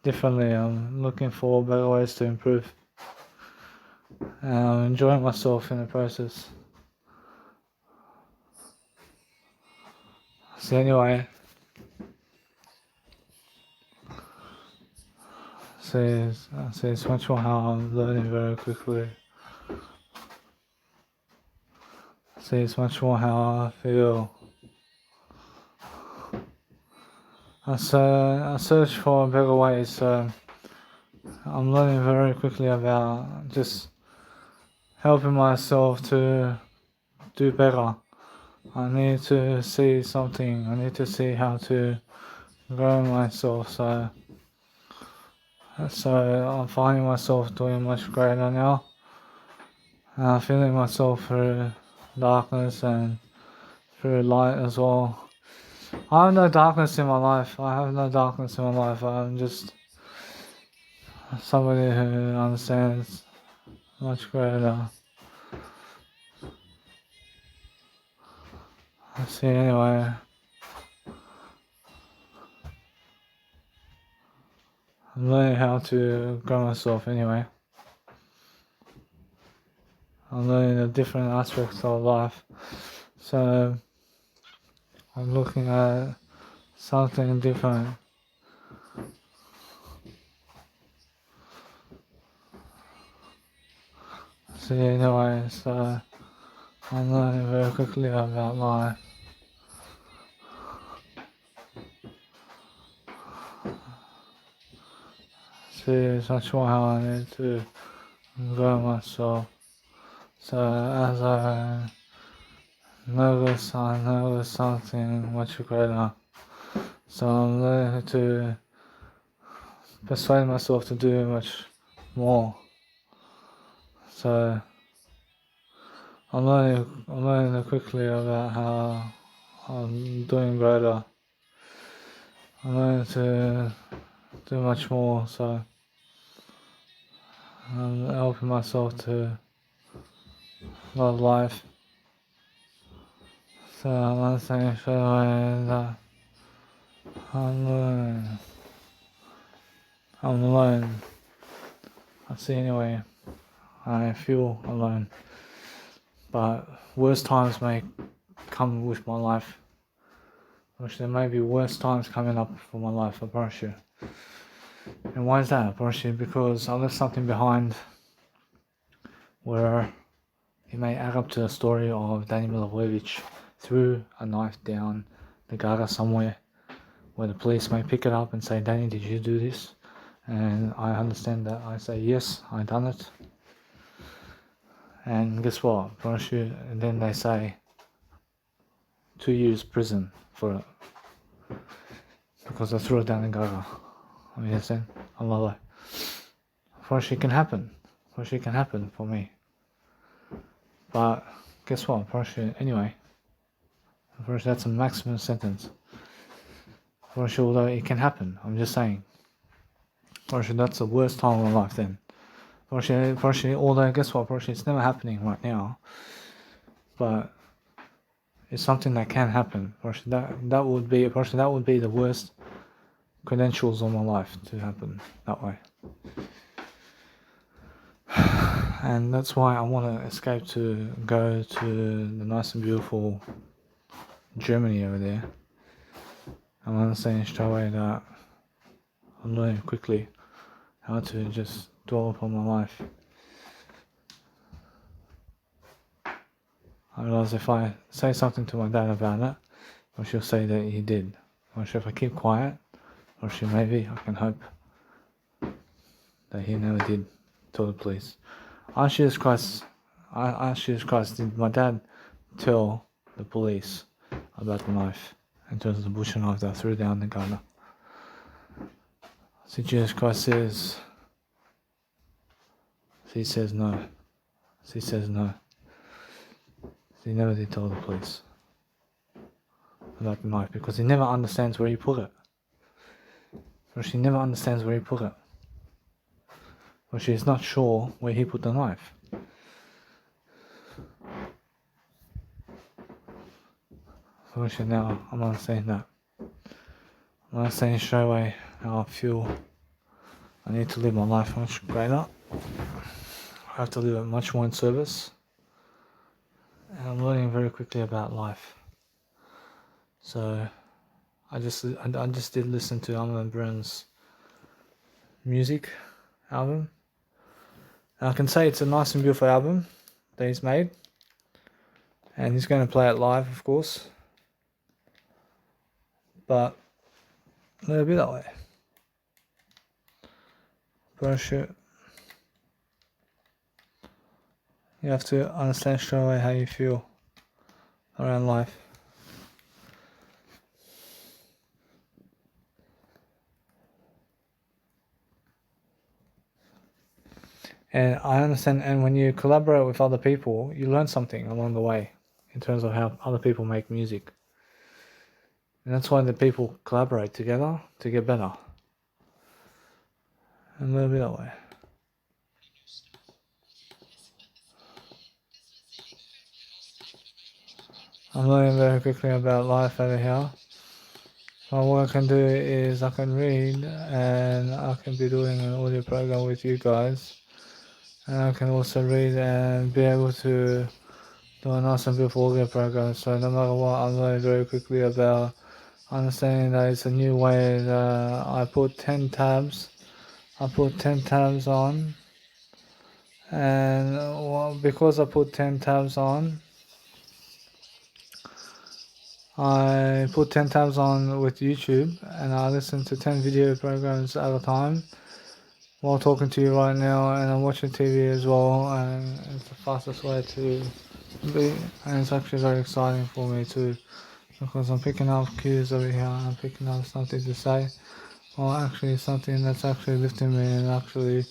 differently. I'm looking for better ways to improve. And I'm enjoying myself in the process. So anyway, it's much more how I'm learning very quickly. It's much more how I feel. I search for better ways, so I'm learning very quickly about just helping myself to do better. I need to see something, I need to see how to grow myself, so I'm finding myself doing much greater now. I'm feeling myself through darkness and through light as well. I have no darkness in my life. I'm just somebody who understands much greater. See, anyway, I'm learning how to grow myself anyway. I'm learning the different aspects of life. So I'm looking at something different. See, anyway, so I'm learning very quickly about life. See, such more how I need to grow myself. So as I notice something much greater. So I'm learning to persuade myself to do much more. So I'm learning quickly about how I'm doing greater. I'm learning to do much more, so I'm helping myself to love life. So I'm understanding straight away that I'm alone. I see anyway, I feel alone. But worse times may come with my life. Which there may be worse times coming up for my life, I promise you. And why is that? I promise you, because I left something behind where it may add up to the story of Danny Milivojevic threw a knife down the gutter somewhere where the police may pick it up and say, Danny, did you do this? And I understand that. I say, yes, I done it. And guess what? I promise you, and then they say 2 years prison for it because I threw it down the gutter. I mean, understand? Allah. Unfortunately, it can happen. Unfortunately, it can happen for me. But guess what? Unfortunately, anyway. Unfortunately, that's a maximum sentence. Unfortunately, although it can happen, I'm just saying. Unfortunately, that's the worst time of my life then. Unfortunately, although guess what? Unfortunately, it's never happening right now. But it's something that can happen. Unfortunately, that would be the worst credentials of my life to happen that way. And that's why I want to escape to go to the nice and beautiful Germany over there. I'm understanding straight away that I'm learning quickly how to just dwell upon my life. I realize if I say something to my dad about it, or she'll say that he did. Or if I keep quiet, or maybe I can hope that he never did tell the police. I ask Jesus Christ, did my dad tell the police about the knife, in terms of the butcher knife that I threw down the gutter. So Jesus Christ says, he says no. He says no. He never did tell the police about the knife because he never understands where he put it. Or she never understands where he put it. Or she's not sure where he put the knife. So now, I'm not saying that. I'm not saying straight away how I feel. I need to live my life much greater. I have to live it much more in service. And I'm learning very quickly about life. So I just did listen to Armin van Buuren's music album. And I can say it's a nice and beautiful album that he's made. And he's going to play it live, of course. But let it be that way. Parachute. You have to understand straight away how you feel around life. And I understand, and when you collaborate with other people, you learn something along the way in terms of how other people make music. And that's why the people collaborate together to get better. And let it be that way. I'm learning very quickly about life over here. So what I can do is I can read and I can be doing an audio program with you guys. And I can also read and be able to do a nice and beautiful audio program. So no matter what, I'm learning very quickly about understanding that it's a new way that I put 10 tabs. I put 10 tabs on. And because I put 10 tabs on, I put 10 tabs on with YouTube and I listen to 10 video programs at a time while talking to you right now, and I'm watching TV as well, and it's the fastest way to be, and it's actually very exciting for me too, because I'm picking up cues over here, I'm picking up something to say, or actually something that's actually lifting me and actually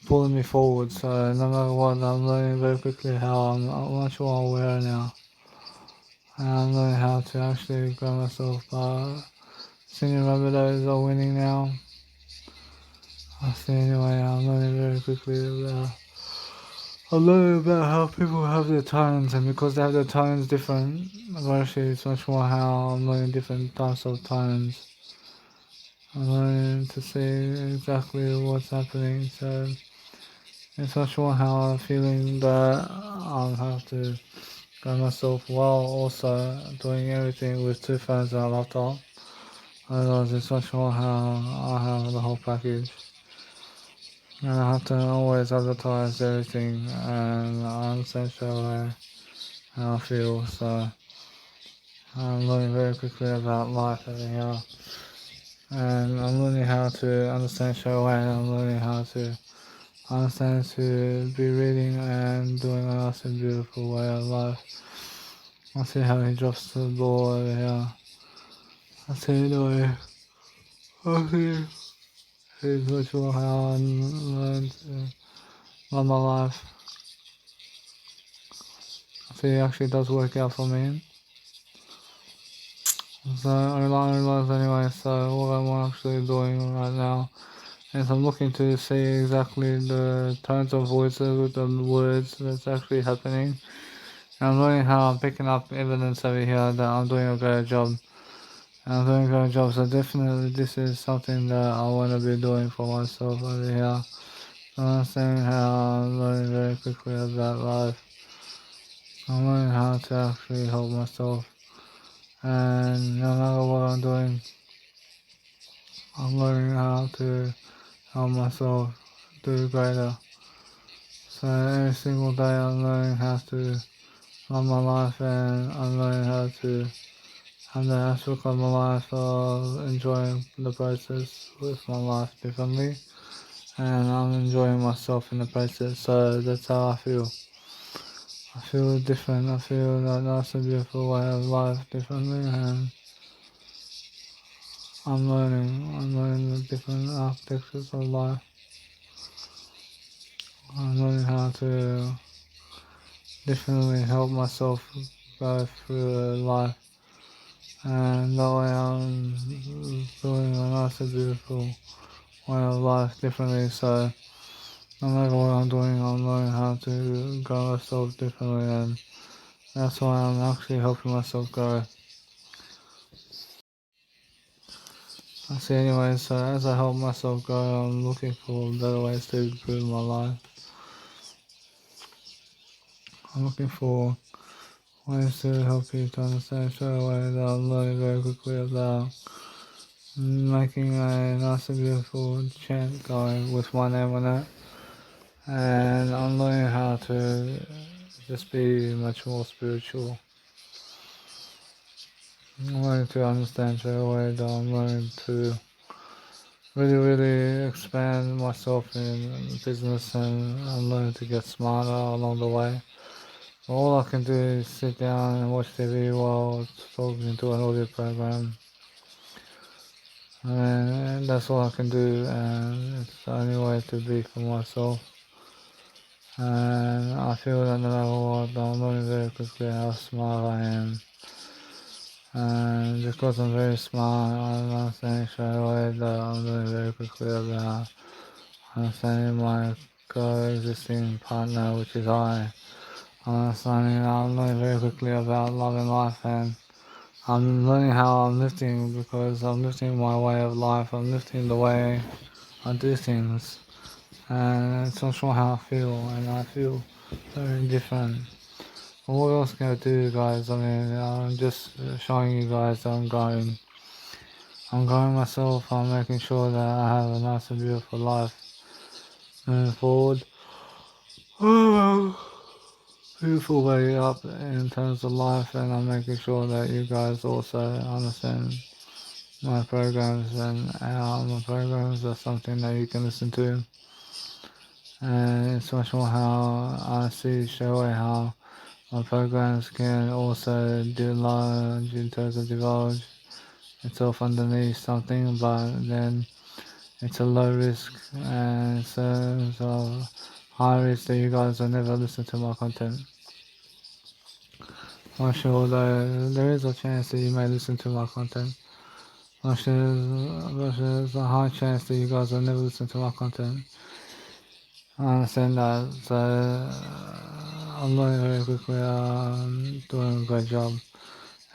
pulling me forward. So no matter what, I'm learning very quickly how I'm much more aware now. And I'm learning how to actually grow myself. Senior Rabbitohs are winning now. I see anyway, I'm learning very quickly about how people have their tones, and because they have their tones different, actually it's much more how I'm learning different types of tones. I'm learning to see exactly what's happening, so it's much more how I'm feeling that I have to grow myself while also doing everything with 2 phones and a laptop. Otherwise it's much more how I have the whole package. And I have to always advertise everything, and I understand straight away how I feel, so I'm learning very quickly about life over here. And I'm learning how to understand straight away, and I'm learning how to understand to be reading and doing a nice and beautiful way of life. I see how he drops the ball over here. I see the way. I see it's much more how I learned to love my life. I see it actually does work out for me. So I realize anyway, so what I'm actually doing right now is I'm looking to see exactly the tones of voices with the words that's actually happening. And I'm learning how I'm picking up evidence over here that I'm doing a great job. And I'm doing a great job, so definitely this is something that I want to be doing for myself over here. So I'm saying how I'm learning very quickly about life. I'm learning how to actually help myself. And no matter what I'm doing, I'm learning how to help myself do greater. So every single day I'm learning how to love my life, and I'm learning how to have the aspect of my life of enjoying the process with my life differently. And I'm enjoying myself in the process, so that's how I feel. I feel different. I feel that that's a beautiful way of life differently, and I'm learning. I'm learning the different architectures of life. I'm learning how to differently help myself go through life, and that way I'm building a nice and beautiful way of life differently. So no matter what I'm doing, I'm learning how to grow myself differently, and that's why I'm actually helping myself grow. I see anyway, so as I help myself grow, I'm looking for better ways to improve my life. I'm looking for ways to help you to understand straight away that I'm learning very quickly about making a nice and beautiful chant going with my name on it. And I'm learning how to just be much more spiritual. I'm learning to understand straight away that I'm learning to really expand myself in business, and I'm learning to get smarter along the way. All I can do is sit down and watch TV while talking to an audio program, and that's all I can do, and it's the only way to be for myself. And I feel that no matter what, I'm learning very quickly how smart I am. And because I'm very smart, I'm understanding straight away that I'm learning very quickly about understanding my coexisting partner, which is I. I'm learning very quickly about love and life, and I'm learning how I'm lifting because I'm lifting my way of life. I'm lifting the way I do things, and it's not sure how I feel, and I feel very different. What else can I do, guys? I mean, I'm just showing you guys that I'm growing. I'm growing myself. I'm making sure that I have a nice and beautiful life moving forward. Beautiful way up in terms of life, and I'm making sure that you guys also understand my programs, and how my programs are something that you can listen to. And it's much more how I see show how my programs can also divulge in terms of divulge itself underneath something, but then it's a low risk, and so high risk that you guys will never listen to my content. I'm sure that there is a chance that you may listen to my content. There's a high chance that you guys will never listen to my content. I understand that, so I'm learning very quickly. I'm doing a great job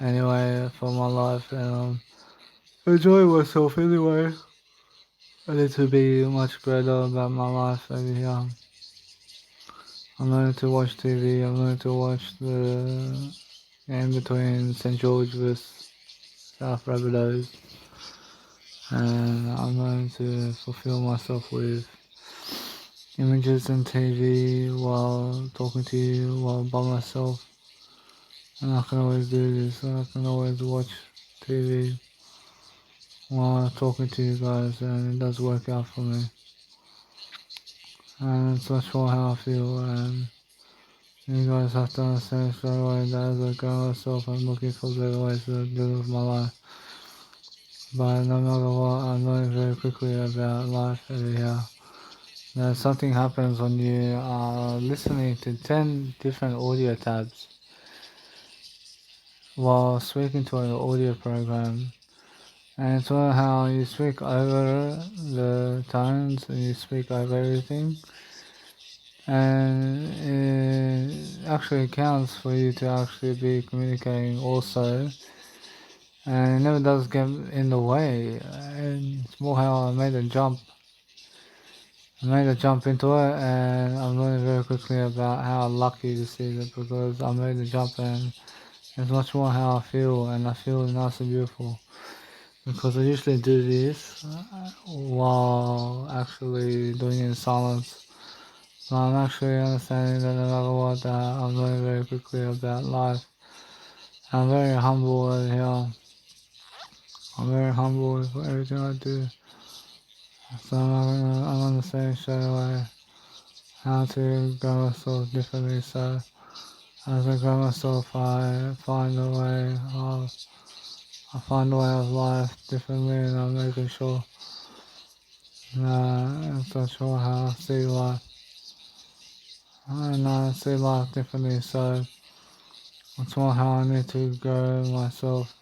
anyway for my life, and I'm enjoying myself anyway. I need to be much greater about my life over here. I'm learning to watch TV. I'm learning to watch the game between St George vs South Rabbitohs, and I'm learning to fulfill myself with images and TV while talking to you while by myself. And I can always do this. I can always watch TV while talking to you guys, and it does work out for me. And it's not sure how I feel, and you guys have to understand straight away that as I grow myself, I'm looking for better ways to deal with my life. But no matter what, I'm learning very quickly about life over here. Now, something happens when you are listening to 10 different audio tabs while speaking to an audio program. And it's all how you speak over the tones and you speak over everything. And it actually counts for you to actually be communicating also. And it never does get in the way. And it's more how I made a jump. I made a jump into it, and I'm learning very quickly about how lucky this is because I made a jump, and it's much more how I feel, and I feel nice and beautiful. Because I usually do this while actually doing it in silence. So I'm actually understanding that no matter what, I'm learning very quickly about life. I'm very humble over here. I'm very humble with everything I do. So I'm understanding straight away how to grow myself differently. So as I grow myself, I find a way of life differently, and I'm making sure I'm so sure how I see life, and I see life differently. So it's more how I need to grow myself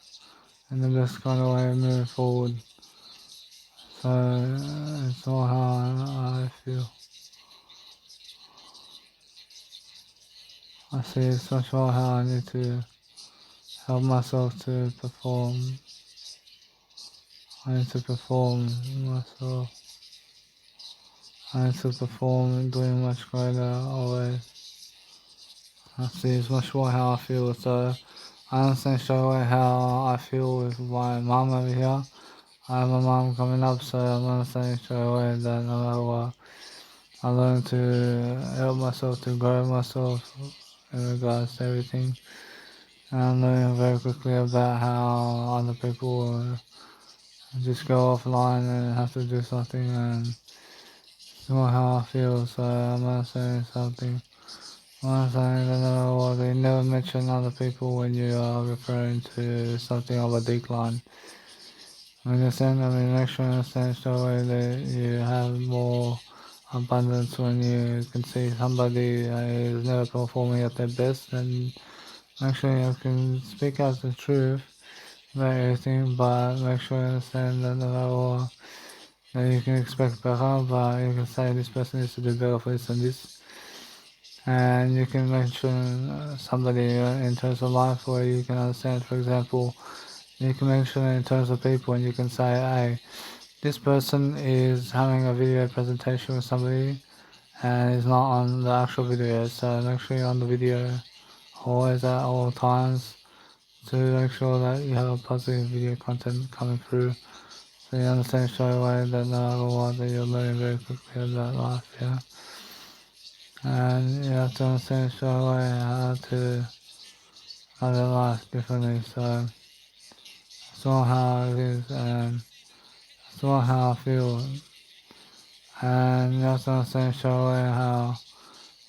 in the best kind of way and move forward. So it's all how I feel. I see it's much more how I need to help myself to perform. I need to perform myself. I need to perform doing much greater always. I see it's much more how I feel. So I understand straight away how I feel with my mum over here. I have a mum coming up, so I'm understanding straight away that no matter what, I learn to help myself to grow myself in regards to everything. And I'm learning very quickly about how other people just go offline and have to do something, and it's not how I feel. So I'm not saying something. I'm not saying that no, well, they never mention other people when you are referring to something of a decline. I understand, make sure you understand straight away that you have more abundance when you can see somebody is never performing at their best, and make sure you can speak out the truth about everything, but make sure you understand that no matter what, that you can expect better, but you can say this person needs to do better for this and this. And you can mention somebody in terms of life where you can understand, for example, you can mention in terms of people and you can say, hey, this person is having a video presentation with somebody and is not on the actual video, so make sure you're on the video always at all times to make sure that you have a positive video content coming through. So you understand straight away that no matter what, that you're learning very quickly about life, yeah. And you have to understand straight away how to live life differently. So it's all how it is, and it's all how I feel. And you have to understand straight away how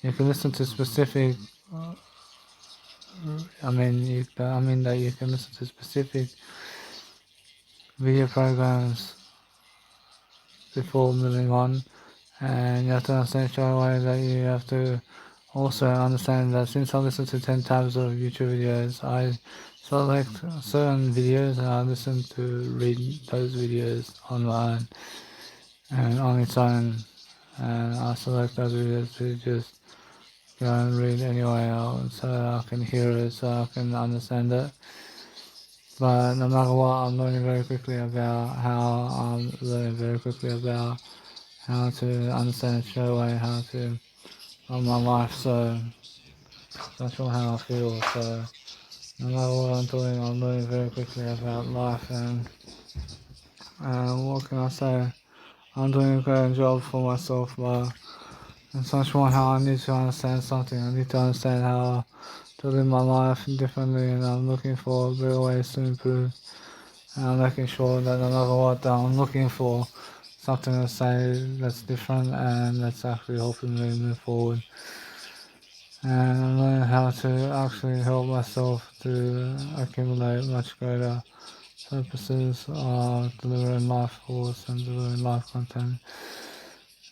you can listen to specific. I mean that you can listen to specific video programs before moving on, and you have to understand straight away that you have to also understand that since I listen to 10 tabs of YouTube videos, I select certain videos and I listen to read those videos online and on its own, and I select those videos to just go and read anyway else so I can hear it, so I can understand it. But no matter what, I'm learning very quickly about how to understand straight away how to run my life. So that's not how I feel. So no matter what I'm doing, I'm learning very quickly about life. And what can I say? I'm doing a great job for myself, but it's much more how I need to understand something. I need to understand how to live my life differently, and I'm looking for better ways to improve. And I'm making sure that no matter what, I'm looking for something to say that's different and that's actually helping me move forward. And I'm learning how to actually help myself to accumulate much greater purposes of delivering life force and delivering life content.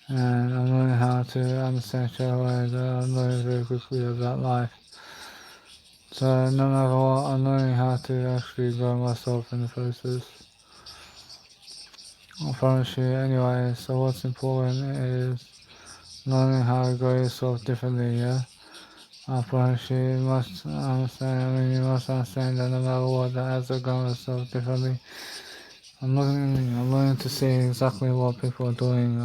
And I'm learning how to understand straight away that I'm learning very quickly about life. So no matter what, I'm learning how to actually grow myself in the process. I promise you anyway, so what's important is learning how to grow yourself differently, yeah? I promise you must understand, you must understand that no matter what, that as I grow myself differently, I'm learning to see exactly what people are doing.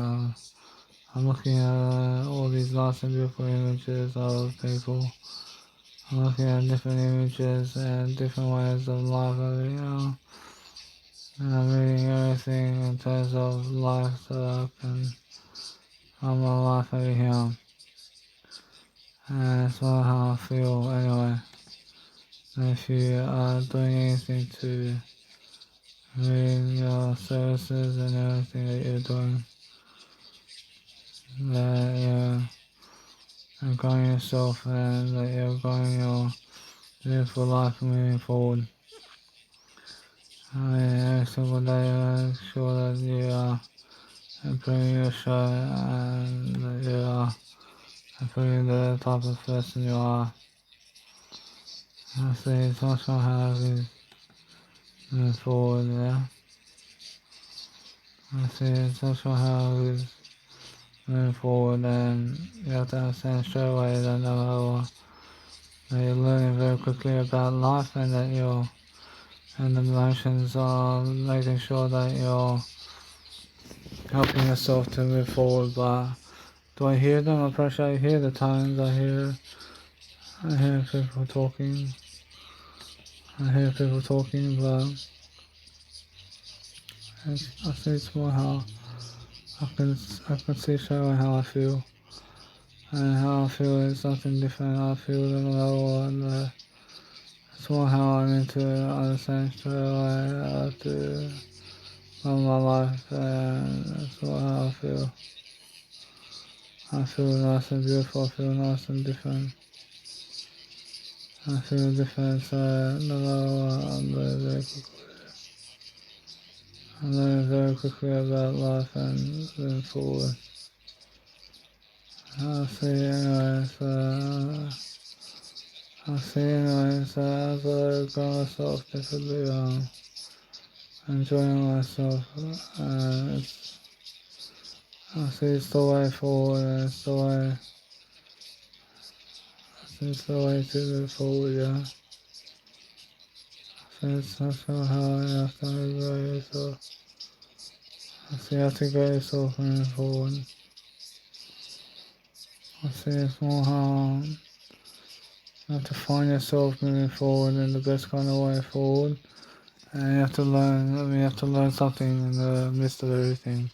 I'm looking at all these nice and beautiful images of people. I'm looking at different images and different ways of life, and I'm reading everything in terms of life so I can have my life over here. And that's not how I feel anyway. And if you are doing anything to ruin your services and everything that you're doing, that and growing yourself, and that you're growing your beautiful life moving forward. Every single day, make sure that you are improving your show and that you are improving the type of person you are. I see it's also how it is moving forward, yeah. I see it's also how it is moving forward, and you have to understand straight away that no matter what, that you're learning very quickly about life, and that you're and the emotions are making sure that you're helping yourself to move forward. But do I hear them? I'm pretty sure I hear the tones. I hear people talking. I hear people talking, but I see it's more how I can see straight away how I feel. And how I feel is something different. I feel no matter what, and it's more how I need to understand straight away how to love my life, and that's what how I feel. I feel nice and beautiful, I feel nice and different. I feel different, so no matter what, I'm learning very quickly about life and moving forward. I see anyways, as I grow myself differently, enjoying myself, I see it's the way forward, and it's the way to move forward, yeah. So it's also how you have to grow yourself. So you have to grow yourself moving forward. I see it's more how you have to find yourself moving forward in the best kind of way forward. And you have to learn, you have to learn something in the midst of everything.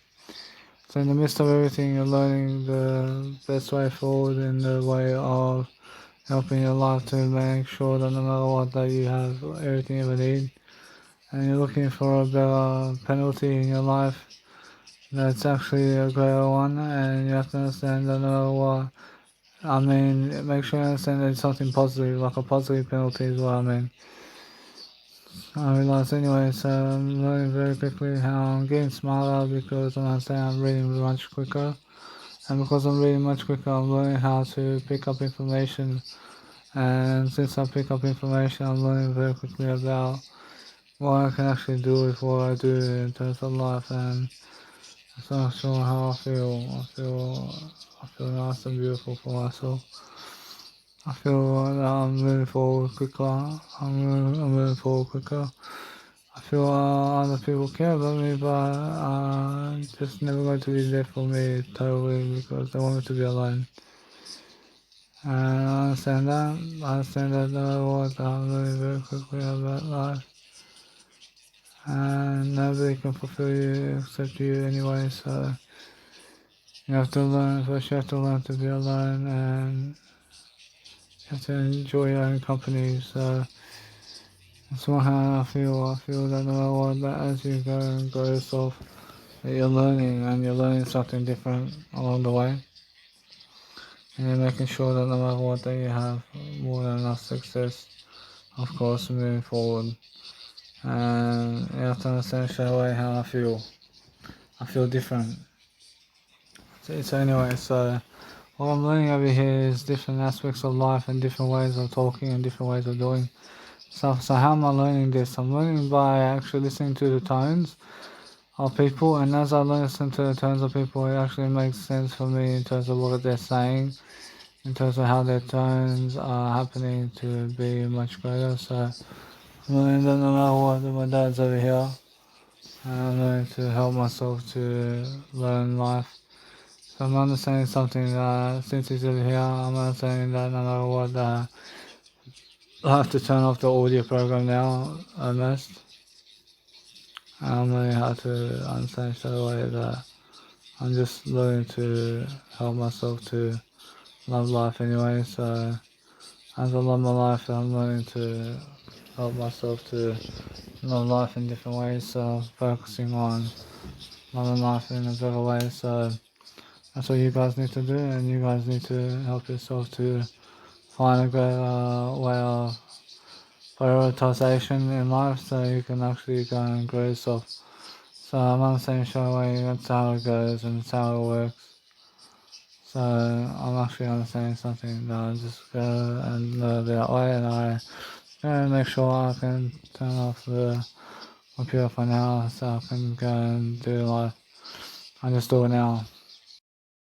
So in the midst of everything, you're learning the best way forward in the way of helping your life to make sure that no matter what, that you have everything you ever need. And you're looking for a better penalty in your life that's actually a greater one, and you have to understand that no matter what, I mean, make sure you understand that it's something positive, like a positive penalty is what I mean. I realize anyway, so I'm learning very quickly how I'm getting smarter because I'm saying I'm reading much quicker. And because I'm reading much quicker, I'm learning how to pick up information. And since I pick up information, I'm learning very quickly about what I can actually do with what I do in terms of life. And it's not sure how I feel. I feel nice and beautiful for myself. I feel that I'm moving forward quicker. I'm moving forward quicker. I feel other people care about me, but it's just never going to be there for me totally because they want me to be alone. And I understand that. I understand that no matter what, I'm learning very quickly about life. And nobody can fulfill you except you anyway, so you have to learn, first you have to learn to be alone, and you have to enjoy your own company, so that's what how I feel. I feel that no matter what, that as you go and grow yourself, that you're learning, and you're learning something different along the way, and you're making sure that no matter what, that you have more than enough success, of course, moving forward. And you have to understand straight away how I feel. I feel different. So anyway, so what I'm learning over here is different aspects of life and different ways of talking and different ways of doing stuff. So how am I learning this? I'm learning by actually listening to the tones of people, and as I listen to the tones of people, it actually makes sense for me in terms of what they're saying, in terms of how their tones are happening to be much greater. So I'm learning that no matter what, my dad's over here, and I'm learning to help myself to learn life. So I'm understanding something that since he's over here, I'm understanding that no matter what, I have to turn off the audio program now almost. I'm learning how to understand straight away that I'm just learning to help myself to love life anyway. So as I love my life, I'm learning to help myself to love life in different ways. So focusing on loving life in a better way. So That's what you guys need to do, and you guys need to help yourself to find a great way of prioritization in life so you can actually go and grow yourself. So I'm not saying straight away that's how it goes and that's how it works. So I'm actually understanding something that I just go and learn that way, and I make sure I can turn off the computer for now so I can go and do life. I just do it now.